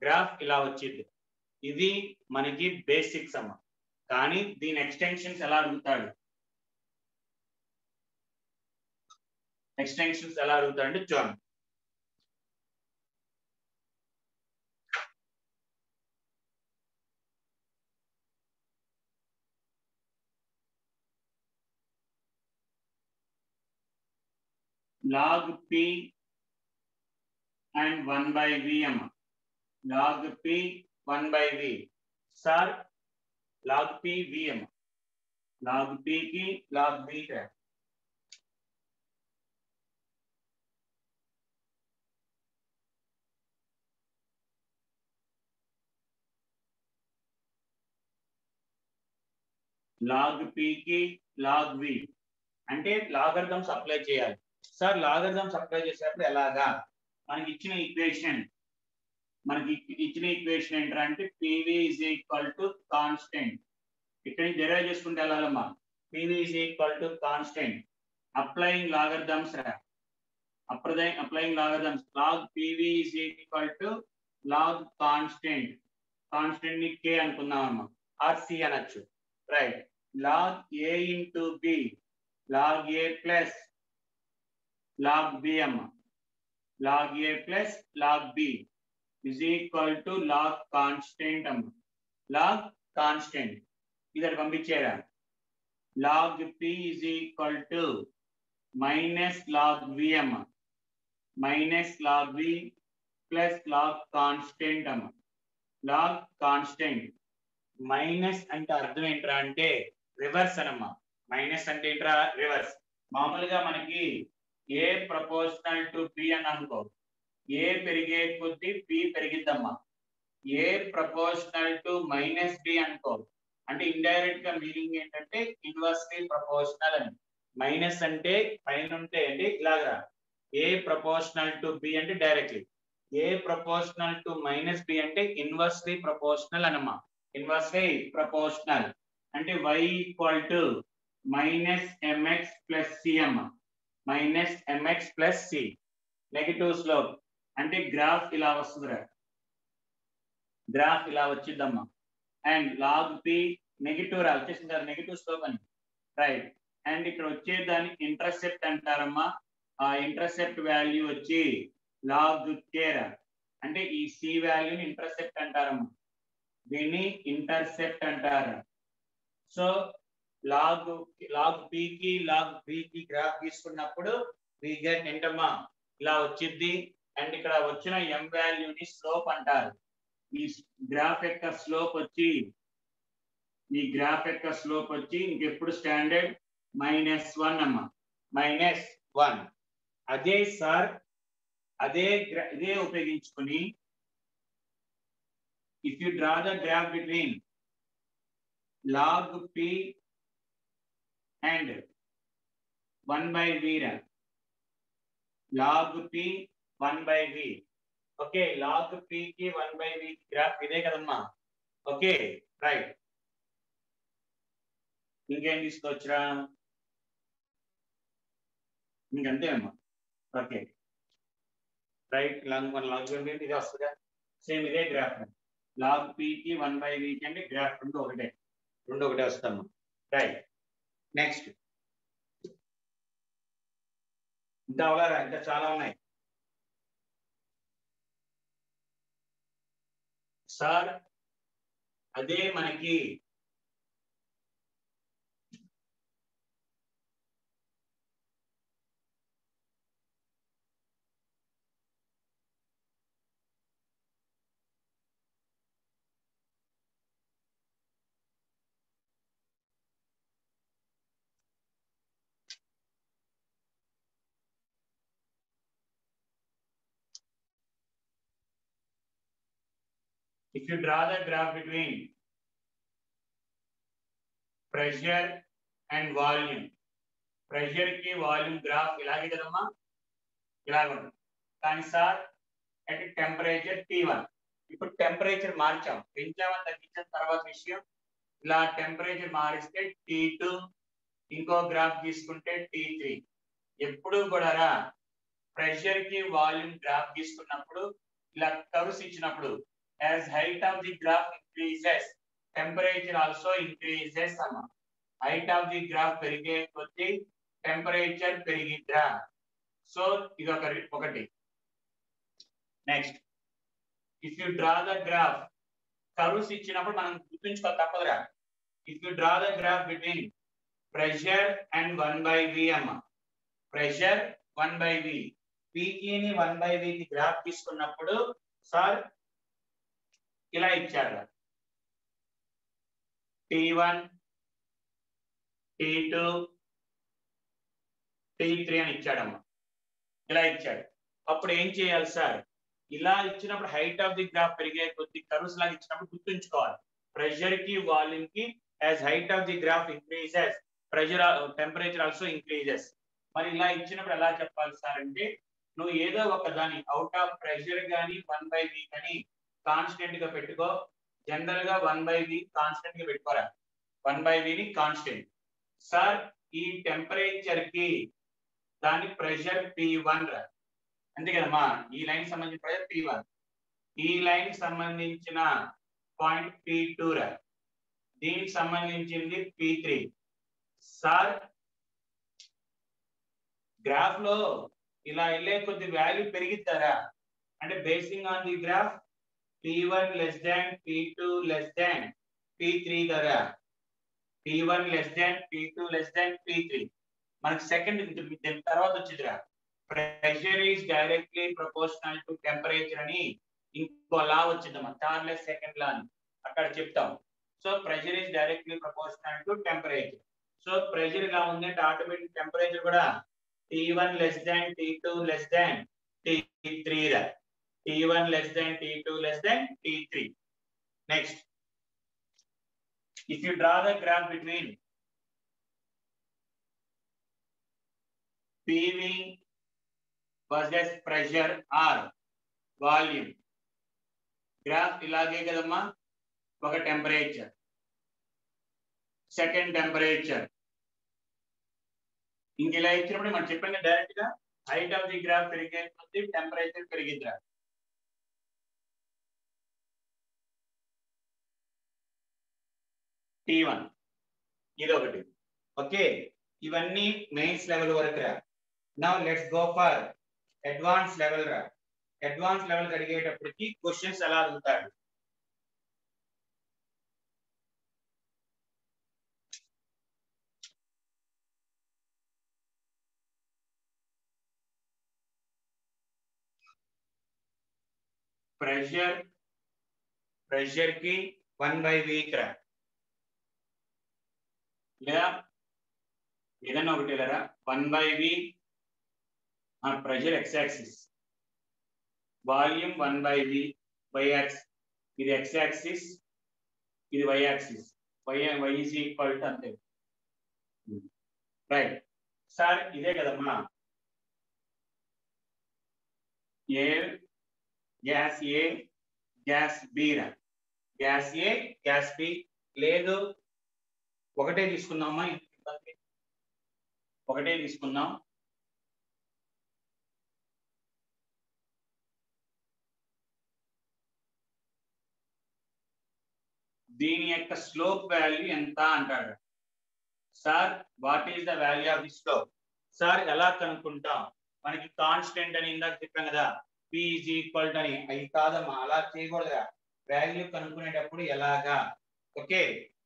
గ్రాఫ్ ఇలా వచ్చింది. ఇది మనకి బేసిక్స్ అమ్మ. కానీ దీని ఎక్స్టెన్షన్స్ ఎలా అడుగుతాడు, ఎక్స్టెన్షన్స్ ఎలా అడుగుతాడంటే చూడండి. log P and 1/v అమ్మ, log P 1/v. Sir log P v అమ్మ, log P కి log v కి log P కి log v అంటే లాగరిథమ్స్ అప్లై చేయాలి. సార్ లాగరిథమ్స్ అప్లై చేసేటప్పుడు ఎలాగా, మనకి ఇచ్చిన ఈక్వేషన్ ఏంటంటే PV is equal to constant. ఇక్కడ నుంచి డెరైవ్ చేసుకుంటే వెళ్ళాలమ్మా. PV is equal to constant, applying logarithms log PV is equal to log constant. Constant ని K అనుకుందామమ్మా, ఆర్ C అనొచ్చు, right. log A into B, log A plus log B అమ్మా, log A plus log B is equal to log constant అమ్మా, log constant. ఇది పంపించేరా. log P is equal to minus log V అమ్మా, minus log V plus log constant అమ్మా, log constant. మైనస్ అంటే అర్థం ఏంట్రా అంటే రివర్స్ అనమ్మా. మైనస్ అంటే ఏంట్రా, రివర్స్. మామూలుగా మనకి ఏ ప్రపోర్షనల్ టు బి అని అనుకో, ఏ పెరిగే కొద్దీ బి పెరిగిద్దమ్మా. A proportional to minus B అనుకో, అంటే ఇండైరెక్ట్ గా మీనింగ్ ఏంటంటే ఇన్వర్స్లీ ప్రపోర్షనల్ అని. మైనస్ అంటే పైన ఉంటే అంటే ఇలాగా ఏ ప్రపోర్షనల్ టు బి అంటే directly, A proportional to minus B అంటే ఇన్వర్స్లీ ప్రపోర్షనల్ అనమా. ఇన్వర్స్లీ ప్రపోర్షనల్ అంటే y equal to minus mx plus cm, minus mx plus c. Negative slope అంటే గ్రాఫ్ ఇలా వస్తుందిరా, గ్రాఫ్ ఇలా వచ్చిందమ్మా. అండ్ లాగ్ పి నెగిటివ్ రా వచ్చేసింది కదా, నెగిటివ్ స్లోప్ అని, రైట్. అండ్ ఇక్కడ వచ్చే దాన్ని ఇంటర్సెప్ట్ అంటారమ్మా. ఆ ఇంటర్సెప్ట్ వాల్యూ వచ్చి లాగ్ కేరా, అంటే ఈ సి వాల్యూని ఇంటర్సెప్ట్ అంటారమ్మా, దీన్ని ఇంటర్సెప్ట్ అంటారు. సో లాగ్ పి కి లాగ్ బి కి గ్రాఫ్ తీసుకున్నప్పుడు వి గెట్ ఏంటమ్మా ఇలా వచ్చింది. అండ్ ఇక్కడ వచ్చిన ఎం వాల్యూని స్లోప్ అంటారు. ఈ గ్రాఫ్ యొక్క స్లోప్ వచ్చి, ఈ గ్రాఫ్ యొక్క స్లోప్ వచ్చి ఇంకెప్పుడు స్టాండర్డ్ -1 అమ్మా, -1. అదే సార్ ఇదే ఉపయోగించుకొని if you draw the graph between log p and 1/v, log p 1/v. Okay, log p కి 1/v గ్రాఫ్ ఇదే కదమ్మా. ఓకే రైట్, ఇంకేం తీసుకోవచ్చురా, ఇంకంతే అమ్మా. ఓకే రైట్, లాగ్ ఇది వస్తుందా, సేమ్ ఇదే గ్రాఫ్. లాగ్ p కి 1/v అంటే గ్రాఫ్ రెండు ఒకటే వస్తాము. రైట్, నెక్స్ట్ ఇంకా అవలారా, ఇంకా చాలా ఉన్నాయి సార్. అదే మనకి if you draw the graph between pressure and volume, pressure కి వాల్యూమ్ గ్రాఫ్ ఇలాగే కదమ్మా, ఇలాగ ఉంటుంది. కానీ సార్ అట్ టెంపరేచర్ T1, ఇప్పుడు టెంపరేచర్ మార్చాం, పెంచామని తగ్గించిన తర్వాత విషయం. ఇలా టెంపరేచర్ మారిస్తే T2, ఇంకో గ్రాఫ్ తీసుకుంటే T3. ఎప్పుడు కూడా ప్రెషర్ కి వాల్యూమ్ గ్రాఫ్ తీసుకున్నప్పుడు ఇలా కర్వ్స్ ఇచ్చినప్పుడు as height of the graph increases, temperature also increases అమ్మా. height of the graph పెరిగే కొద్దీ టెంపరేచర్ పెరిగిద్దా. సో ఇది ఒకటి. Next, if you draw the graph, curves ఇచ్చినప్పుడు మనం గుర్తుంచుకోవాలి తప్పదురా. If you draw the graph between pressure and 1/v అమ్మా, ప్రెషర్ 1/v, పీకి 1/v కి గ్రాఫ్ తీసుకున్నప్పుడు సార్ ఇలా ఇచ్చారు, T1, T2, T3 అని ఇచ్చాడమ్మా, ఇలా ఇచ్చాడు. అప్పుడు ఏం చేయాలి సార్, ఇలా ఇచ్చినప్పుడు హైట్ ఆఫ్ ది గ్రాఫ్ పెరిగే కొద్ది కర్వ్స్ లాగా ఇచ్చినప్పుడు గుర్తుంచుకోవాలి, ప్రెషర్ కి వాల్యూమ్ కి as height of the graph increases, temperature also increases. మరి ఇలా ఇచ్చినప్పుడు ఎలా చెప్పాలి సార్ అంటే, నువ్వు ఏదో ఒక దాని అవుట్ ఆఫ్ ప్రెషర్ గానీ 1/v కానీ కాన్స్టెంట్ గా పెట్టుకో. జనరల్ గా 1/v కాన్స్టెంట్ గా పెట్టుకోరా, 1/v ని కాన్స్టెంట్. సార్ ఈ టెంపరేచర్ కి దాని ప్రెషర్ P1 రా, అంతే కదమ్మా. ఈ లైన్ సంబంధించిన ప్రెషర్ P1, ఈ లైన్ సంబంధించిన పాయింట్ P2 రా, దీనికి సంబంధించింది P3. సార్ గ్రాఫ్ లో ఇలా వెళ్ళే కొద్ది వాల్యూ పెరిగిద్దారా అంటే basing on the graph P1 less than P2 less than P3 కదా, P1 less than P2 less than P3. మనకి సెకండ్ దీని తర్వాత వచ్చిందిరా, pressure is directly proportional to temperature అని ఇంకో లా వచ్చిందమ్మా, చార్లెస్ సెకండ్ లా అని అక్కడ చెప్తాం. So pressure is directly proportional to temperature. So pressure ఇలా ఉందంటే ఆటోమేటిక్ టెంపరేచర్ కూడా T1 less than T2 less than T3 రా, T1 less than T2 less than T3. Next, If you draw the graph between PV versus pressure or volume, graph ఇలాగే కదమ్మా. ఒక టెంపరేచర్, సెకండ్ టెంపరేచర్, ఇంక ఇలా ఇచ్చినప్పుడు మనం చెప్పండి డైరెక్ట్ గా హైట్ ఆఫ్ ది గ్రాఫ్ పెరిగే కొద్దీ టెంపరేచర్ పెరిగిద్దిరా. T1 ఇది ఒకటి. ఓకే, ఇవన్నీ మెయిన్స్ లెవెల్ వరకు రా. Now let's go for advance level రా. అడ్వాన్స్ లెవెల్ అడిగేటప్పటికి క్వశ్చన్స్ ఎలా అడుగుతాడు? ప్రెషర్ కి 1/v రా, లేదా ఏదైనా ఒకటి లేదా 1/v pressure x axis, volume 1/v y axis, ఇది x యాక్సిస్, ఇది y axis, y is equal to అంతే. రైట్ సార్, ఇదే కదమ్మా గ్యాస్ ఏ గ్యాస్ బి రా. గ్యాస్ ఏ గ్యాస్ బి లేదు, ఒకటే తీసుకుందామా, ఒకటే తీసుకుందాం. దీని యొక్క స్లోప్ వాల్యూ ఎంత అంటాడు. Sir what is the value of the slope? Sir ఎలా కనుక్కుంటాం? మనకి కాన్స్టెంట్ అని ఇందాక చెప్పాం కదా, P is equal to అని. అది కాదమ్మా, అలా చేయకూడదురా. వాల్యూ కనుక్కునేటప్పుడు ఎలాగా? ఓకే,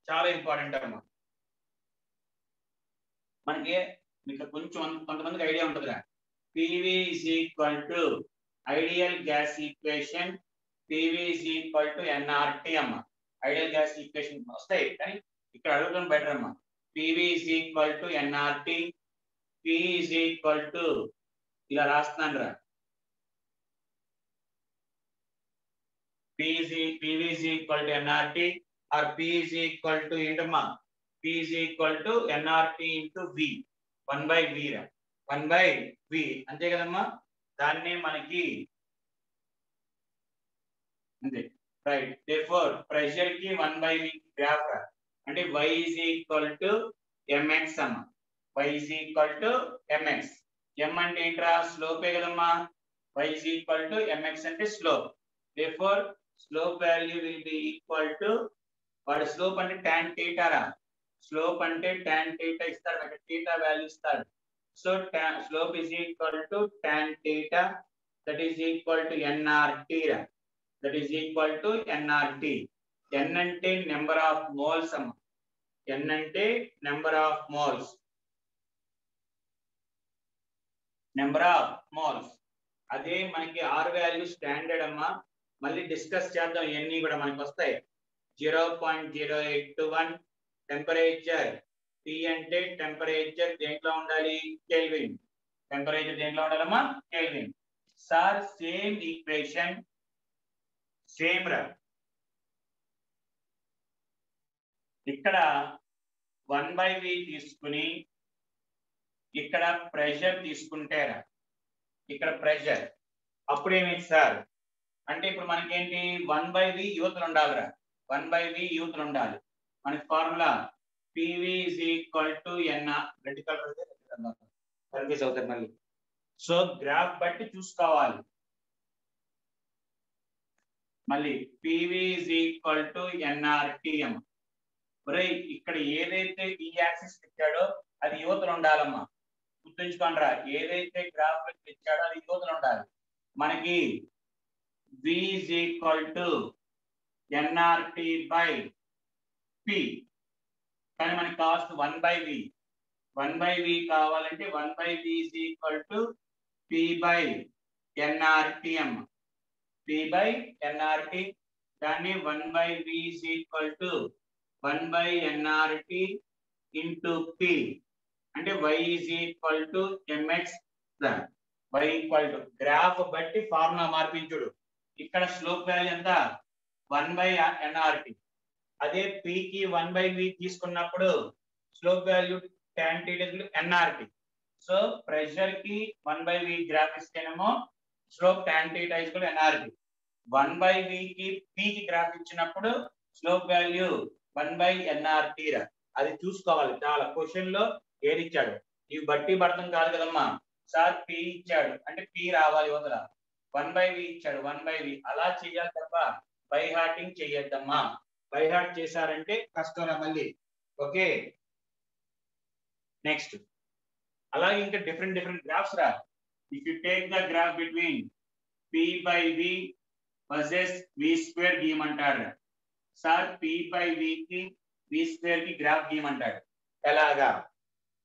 చాలా ఇంపార్టెంట్ అమ్మా. మనకి మీకు కొంచెం కొంతమందికి ఐడియా ఉంటుందిరా. PV is equal to ideal gas equation, PV is equal to nRT అమ్మా. ఐడియల్ గ్యాస్ ఈక్వేషన్ వస్తాయి కానీ ఇక్కడ అడగడం బెటర్ అమ్మా. PV is equal to nRT, P is equal to ఇలా రాస్తున్నాను రా. PV is equal to nRT or P is equal to ఏంటమ్మా? P is equal to nRT into V, 1/v రా, 1/v అంతే కదమ్మా. దాన్నే మనకి అంతే. రైట్, therefore ప్రెషర్ కి 1/v గ్రాఫ్ రా. అంటే y is equal to mx అమ్మా. y is equal to mx. m అంటే ఏంట్రా? స్లోపే కదమ్మా. y is equal to mx అంటే slope. therefore slope value will be equal to, వాడు స్లోప్ అంటే tan θ రా. స్లోప్ అంటే tan θ ఇస్తాడు, అంటే θ వాల్యూ ఇస్తాడు. So slope is equal to tan θ, that is equal to nRT రా. that is equal to nRT. n అంటే నెంబర్ ఆఫ్ మోల్స్ అమ్మా. n అంటే number of moles, number of moles. అదే మనకి ఆర్ వాల్యూ స్టాండర్డ్ అమ్మా. మళ్ళీ డిస్కస్ చేద్దాం, ఇవన్నీ కూడా మనకి వస్తాయి. 0.0821 టెంపరేచర్. T అంటే టెంపరేచర్ దేంట్లో ఉండాలి? కెల్విన్. టెంపరేచర్ దేంట్లో ఉండాలమ్మా? Kelvin. Sir same equation, same రా. ఇక్కడ 1/v తీసుకుని ఇక్కడ ప్రెషర్ తీసుకుంటే రా, ఇక్కడ ప్రెషర్ అప్పుడేమిటి సార్ అంటే ఇప్పుడు మనకేంటి 1/v యూతలు ఉండాలిరా. 1/v యూతలు ఉండాలి. మనకి formula PV is equal to nR. Red colour confuse అవుతారు మళ్ళీ. సో గ్రాఫ్ బట్టి చూసుకోవాలి. మళ్ళీ PV is equal to nRT అమ్మ. ఇక్కడ ఏదైతే ఈ యాక్సిస్ ఇచ్చాడో అది యువతలు ఉండాలమ్మా. గుర్తుంచుకోండి రా, ఏదైతే గ్రాఫ్ ఇచ్చాడో అది యువతలు ఉండాలి. మనకి V is equal to nRT by P, కానీ మనకి కాస్ట్ 1/v. 1/v కావాలంటే 1/v is equal to P by nRT అమ్మ. P by nRT, దాన్ని 1/v is equal to 1/nRT into P, అంటే y is equal to mx. y equal to graph బట్టి ఫార్ములా మార్పించుడు. ఇక్కడ స్లోప్ వాల్యూ ఎంత? 1/nRT. అదే P కి 1/V తీసుకున్నప్పుడు slope value tan θ nRT. So pressure కి 1/V గ్రాఫ్ ఇస్తేనేమో స్లోప్ tan θ nRT. 1/V కి P కి గ్రాఫ్ ఇచ్చినప్పుడు స్లోప్ వాల్యూ 1/nRT. అది చూసుకోవాలి. చాలా క్వశ్చన్ లో ఏది ఇచ్చాడు ఇవి బట్టి పడతాం కాదు కదమ్మా. సార్ P ఇచ్చాడు అంటే P రావాలి వదల. 1/V ఇచ్చాడు 1/V అలా చేయాలి తప్ప బై హార్టింగ్ చేయొద్దమ్మా. బై హార్ట్ చేశారంటే కష్టం మళ్ళీ. ఓకే నెక్స్ట్ అలాగే ఇంకా డిఫరెంట్ గ్రాఫ్స్ రా. If you take the graph between P/V versus V² గీయమంటాడు. సార్ P/V కి V² కి గ్రాఫ్ గీయమంటాడు. ఎలాగా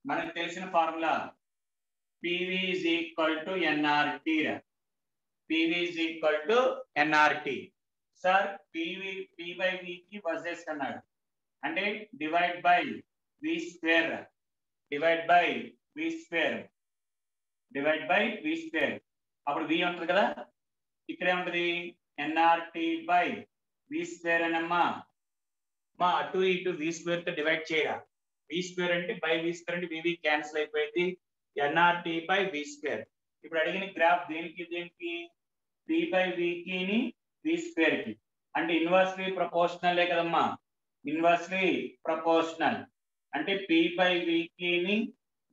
మనకు తెలిసిన formula PV = nRT. PV = nRT. Sir P/V కి వర్సెస్ అన్నాడు అంటే డివైడ్ బై V². అప్పుడు V ఉంటుంది కదా, ఇక్కడ ఏముంటది nRT/V² అనమ్మా. మా అటు ఇటు V² తో డివైడ్ చేయరా. V² అంటే బై V² అంటే VV క్యాన్సిల్ అయిపోయింది. nRT/V². ఇప్పుడు అడిగిన గ్రాఫ్ దేనికి P/V కి V² కి అంటే ఇన్వర్స్లీ ప్రపోర్షనలే కదమ్మా. ఇన్వర్స్లీ ప్రపోర్షనల్ అంటే P/V కి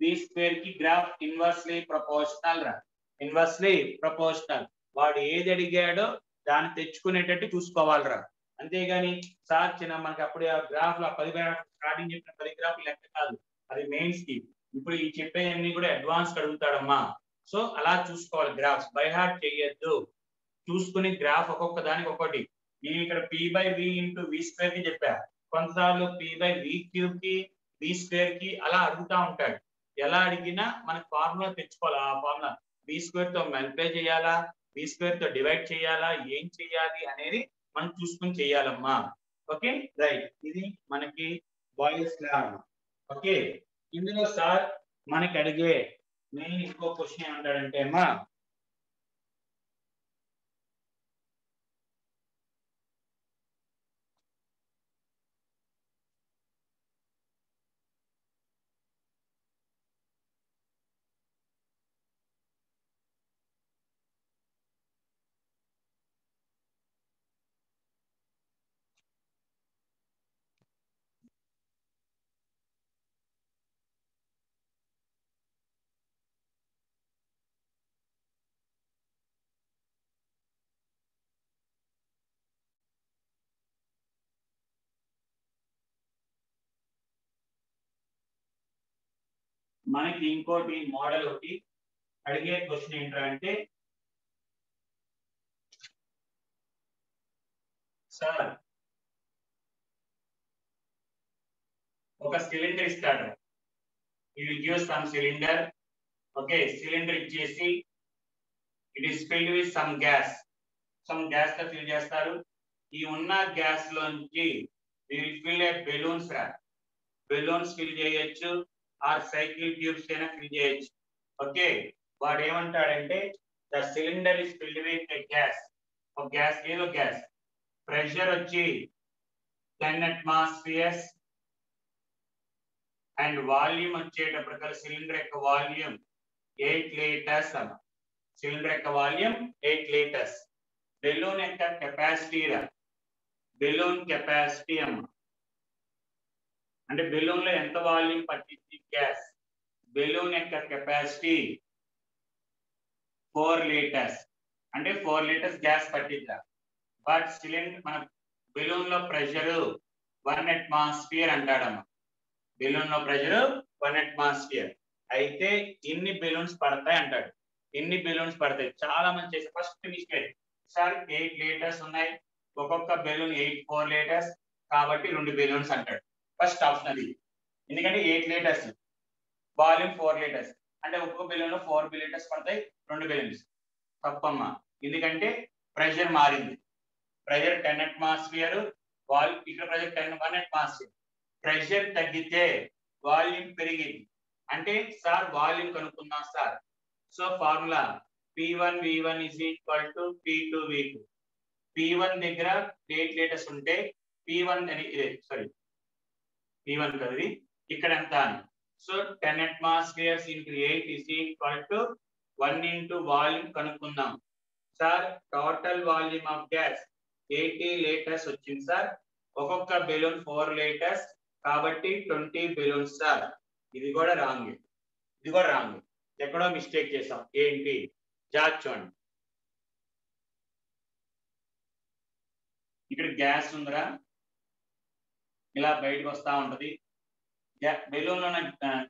V² కి గ్రాఫ్ ఇన్వర్స్లీ ప్రపోర్షనల్ రా. Inversely proportional. వాడు ఏది అడిగాడో దాన్ని తెచ్చుకునేటట్టు చూసుకోవాలిరా. అంతేగాని సార్ చిన్న మనకి అప్పుడు ఆ గ్రాఫ్ లో 10 గ్రాఫ్ స్టార్టింగ్ చెప్పిన 10 గ్రాఫ్ లెక్క కాదు, అది మెయిన్స్ కి. ఇప్పుడు ఈ చెప్పేవన్నీ కూడా అడ్వాన్స్ అడుగుతాడమ్మా. సో అలా చూసుకోవాలి. గ్రాఫ్స్ బై హార్ట్ చేయొద్దు. చూసుకుని గ్రాఫ్ ఒక్కొక్క దానికి ఒకటి. నేను ఇక్కడ P/V × V² కి చెప్పా. కొంతసార్లు P/V³ కి V² కి అలా అడుగుతా ఉంటాడు. ఎలా అడిగినా మనకు ఫార్ములా తెచ్చుకోవాలి. ఆ ఫార్ములా V² తో మల్టిప్లై చేయాలా, V² తో డివైడ్ చేయాలా, ఏం చేయాలి అనేది మనం చూసుకుని చేయాలమ్మా. Okay right. ఇది మనకి బాయిల్స్ లా. ఓకే ఇందులో సార్ మనకి అడిగే మెయిన్ ఇంకో క్వశ్చన్ ఏమంటాడంటే అమ్మా, మనకి ఇంకోటి మోడల్ ఒకటి అడిగే క్వశ్చన్ ఏంటంటే, సార్ ఒక సిలిండర్ ఇస్తాడు. ఇది gives some cylinder. Okay cylinder ఇచ్చేసి it is filled with some gas. తో ఫిల్ చేస్తారు. ఈ ఉన్న గ్యాస్ లోంచి ఫిల్ బెలూన్స్ రా. బెలూన్స్ ఫిల్ చేయొచ్చు ఆర్ సైకిల్ ట్యూబ్స్ అయినా ఫిల్ చేయొచ్చు. ఓకే వాడు ఏమంటాడంటే the cylinder is filled with gas. ఒక గ్యాస్ ఏదో గ్యాస్ ప్రెషర్ వచ్చి 10 atmospheres అండ్ వాల్యూమ్ వచ్చేటప్పటికల్లా సిలిండర్ యొక్క వాల్యూమ్ 8 లీటర్స్ అన్న. సిలిండర్ యొక్క వాల్యూమ్ 8 లీటర్స్. బెలూన్ యొక్క కెపాసిటీ రా. బెలూన్ కెపాసిటీ అమ్మ అంటే బెలూన్ లో ఎంత వాల్యూమ్ పట్టింది గ్యాస్. బెలూన్ యొక్క కెపాసిటీ 4 లీటర్స్ అంటే 4 లీటర్స్ గ్యాస్ పట్టిద్దా. బట్ సిలిండర్ మన బెలూన్ లో ప్రెషర్ 1 atmosphere అంటాడమ్మా. బెలూన్ లో ప్రెషర్ 1 atmosphere అయితే ఇన్ని బెలూన్స్ పడతాయి అంటాడు. ఎన్ని బెలూన్స్ పడతాయి చాలా మంది చేసే ఫస్ట్ మిస్టేక్. సార్ 8 లీటర్స్ ఉన్నాయి, ఒక్కొక్క బెలూన్ 4 లీటర్స్ కాబట్టి 2 బెలూన్స్ అంటాడు. ఫస్ట్ ఆప్షన్ అది. ఎందుకంటే 8 లీటర్స్ వాల్యూమ్ 4 లీటర్స్ అంటే ఒక్కొక్క బెలూన్ లో 4 లీటర్స్ పడతాయి, 2 బెలూన్స్. తప్పమ్మా. ఎందుకంటే ప్రెషర్ మారింది. ప్రెషర్ 10 atmosphere, ఇక్కడ ప్రెషర్ 1 atmosphere. ప్రెషర్ తగ్గితే వాల్యూమ్ పెరిగింది అంటే సార్ వాల్యూమ్ కనుక్కుందాం sir. So formula P1V1 = P2V2. P1 దగ్గర 8 లీటర్స్ ఉంటే P1 అని సారీ P1 కది ఇక్కడ ఎంత so 10 atmospheres into 8 is equal to 1 into volume కనుక్కుందాం sir total volume of gas 80 litres వచ్చింది సార్ ఒక్కొక్క బెలూన్ 4 లీటర్స్ కాబట్టి 20 బెలూన్స్ సార్ ఇది కూడా రాంగ్ ఎక్కడో మిస్టేక్ చేసాం ఏంటి చూడండి ఇక్కడ గ్యాస్ ఉందిరా ఇలా బయటకు వస్తా ఉంటది బెలూన్ ఉన్న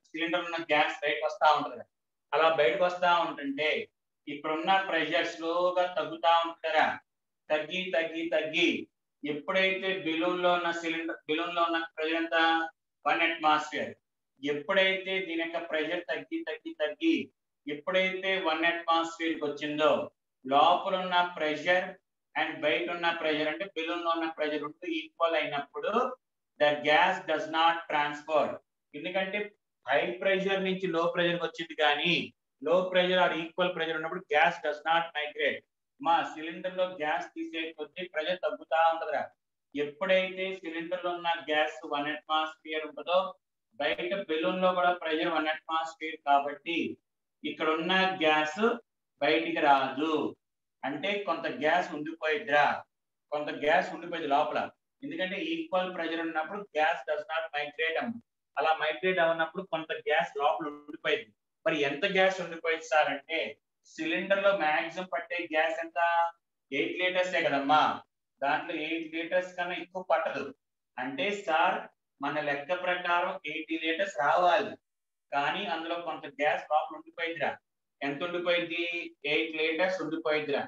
సిలిండర్ ఉన్న గ్యాస్ బయటకు వస్తా ఉంటది అలా బయటకు వస్తా ఉంటుంటే ఇక్కడున్న ప్రెషర్ స్లోగా తగ్గుతా ఉంటుందా తగ్గి ఎప్పుడైతే బెలూన్ లో ఉన్న ప్రెషర్ ఎంత 1 atmosphere ఎప్పుడైతే దీని యొక్క ప్రెషర్ తగ్గి ఎప్పుడైతే 1 atmosphere వచ్చిందో లోపల ఉన్న ప్రెషర్ అండ్ బయట ఉన్న ప్రెషర్ అంటే బెలూన్ లో ఉన్న ప్రెషర్ రెండు ఈక్వల్ అయినప్పుడు the gas does not transfer ఎందుకంటే హై ప్రెషర్ నుంచి లో ప్రెషర్ వచ్చింది కానీ లో ప్రెషర్ ఆర్ ఈక్వల్ ప్రెషర్ ఉన్నప్పుడు గ్యాస్ డస్ నాట్ మైగ్రేట్ మా సిలిండర్ లో గ్యాస్ తీసే కొద్దీ ప్రెషర్ తగ్గుతా ఉంటదిరా ఎప్పుడైతే సిలిండర్ లో ఉన్న గ్యాస్ 1 atmosphere ఉంటుందో బయట బెలూన్ లో కూడా ప్రెషర్ 1 atmosphere కాబట్టి ఇక్కడ ఉన్న గ్యాస్ బయటికి రాదు అంటే కొంత గ్యాస్ ఉండిపోయింది లోపల ఎందుకంటే ఈక్వల్ ప్రెషర్ ఉన్నప్పుడు గ్యాస్ డస్ నాట్ మైగ్రేట్ అలా మైగ్రేట్ అవునప్పుడు కొంత గ్యాస్ లోపల ఉండిపోయింది మరి ఎంత గ్యాస్ ఉండిపోయింది సార్ అంటే సిలిండర్ లో మాక్సిమం పట్టే గ్యాస్ ఎంత 8 లీటర్సే కదమ్మా దాంట్లో 8 లీటర్స్ కన్నా ఎక్కువ పట్టదు అంటే సార్ మన లెక్క ప్రకారం 80 లీటర్స్ రావాలి కానీ అందులో కొంత గ్యాస్ లోపల ఉండిపోయిందిరా ఎంత ఉండిపోయింది 8 లీటర్స్ ఉండిపోయిందిరా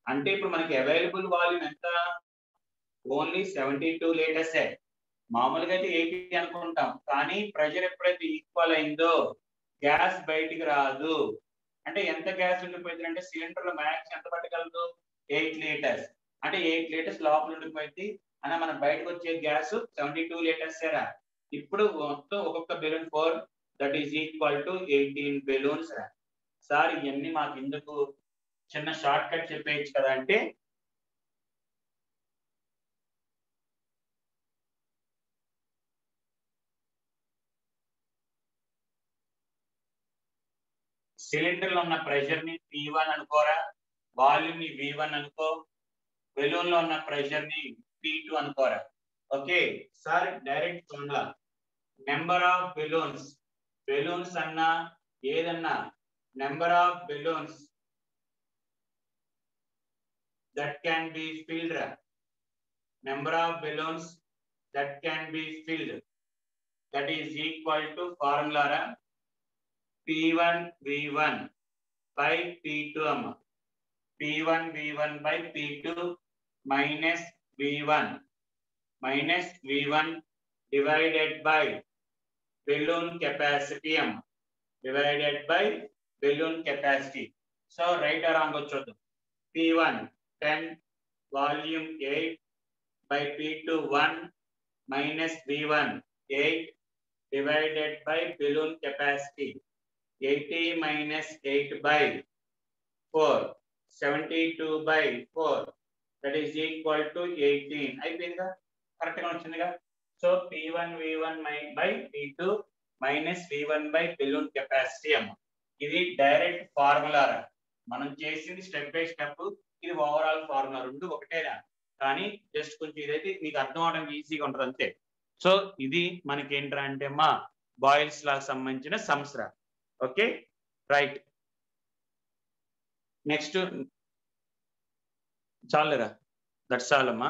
అంటే ఇప్పుడు మనకి అవైలబుల్ వాల్యూమ్ ఎంత ఓన్లీ 72 లీటర్సే మామూలుగా అయితే 80 అనుకుంటాం కానీ ప్రెషర్ ఎప్పుడైతే ఈక్వల్ అయిందో గ్యాస్ బయటికి రాదు అంటే ఎంత గ్యాస్ ఉండిపోయింది అంటే సిలిండర్ లో మ్యాక్స్ ఎంత పట్టగలదు 8 లీటర్స్ అంటే 8 లీటర్స్ లోపల ఉండిపోయింది అన్న మన బయటకు వచ్చే గ్యాస్ 72 లీటర్స్ రా ఇప్పుడు మొత్తం ఒక్కొక్క balloon 4 that is equal to 18 balloons రా సార్ ఇవన్నీ మాకు ఎందుకు చిన్న షార్ట్ కట్ చెప్పేయచ్చు కదా అంటే సిలిండర్ లో ఉన్న ప్రెషర్ ని P1 అనుకోరా వాల్యూమ్ ని V1 అనుకో బెలూన్ లో ఉన్న ప్రెషర్ ని P2 అనుకోరా okay sir direct formula number of balloons అన్నా ఏదన్నా number of balloons that can be filled number of balloons that can be filled that is equal to formula P1 V1 by P2 P1 V1 by P2 minus V1 divided by balloon capacity divided by balloon capacity so right or wrong gochodu P1 10 volume 8 by P2 1 minus V1 8 divided by balloon capacity 80 minus 8 by 4 72 by 4 that is equal to 18 అయిపోయిందిగా కరెక్ట్ గా వచ్చిందిగా so P1 V1 by P2 minus V1 by balloon capacity ఇది డైరెక్ట్ ఫార్ములా మనం చేసింది స్టెప్ బై స్టెప్ ఇది ఓవరాల్ ఫార్ములా రెండు ఒకటేనా కానీ జస్ట్ కొంచెం ఇదైతే మీకు అర్థం అవడానికి ఈజీగా ఉంటుంది అంతే సో ఇది మనకి ఏంట్రా అంటే మా బాయిల్స్ లా సంబంధించిన సంవత్సర ఓకే రైట్ నెక్స్ట్ చాలేరా దట్స్ ఆల్ అమ్మా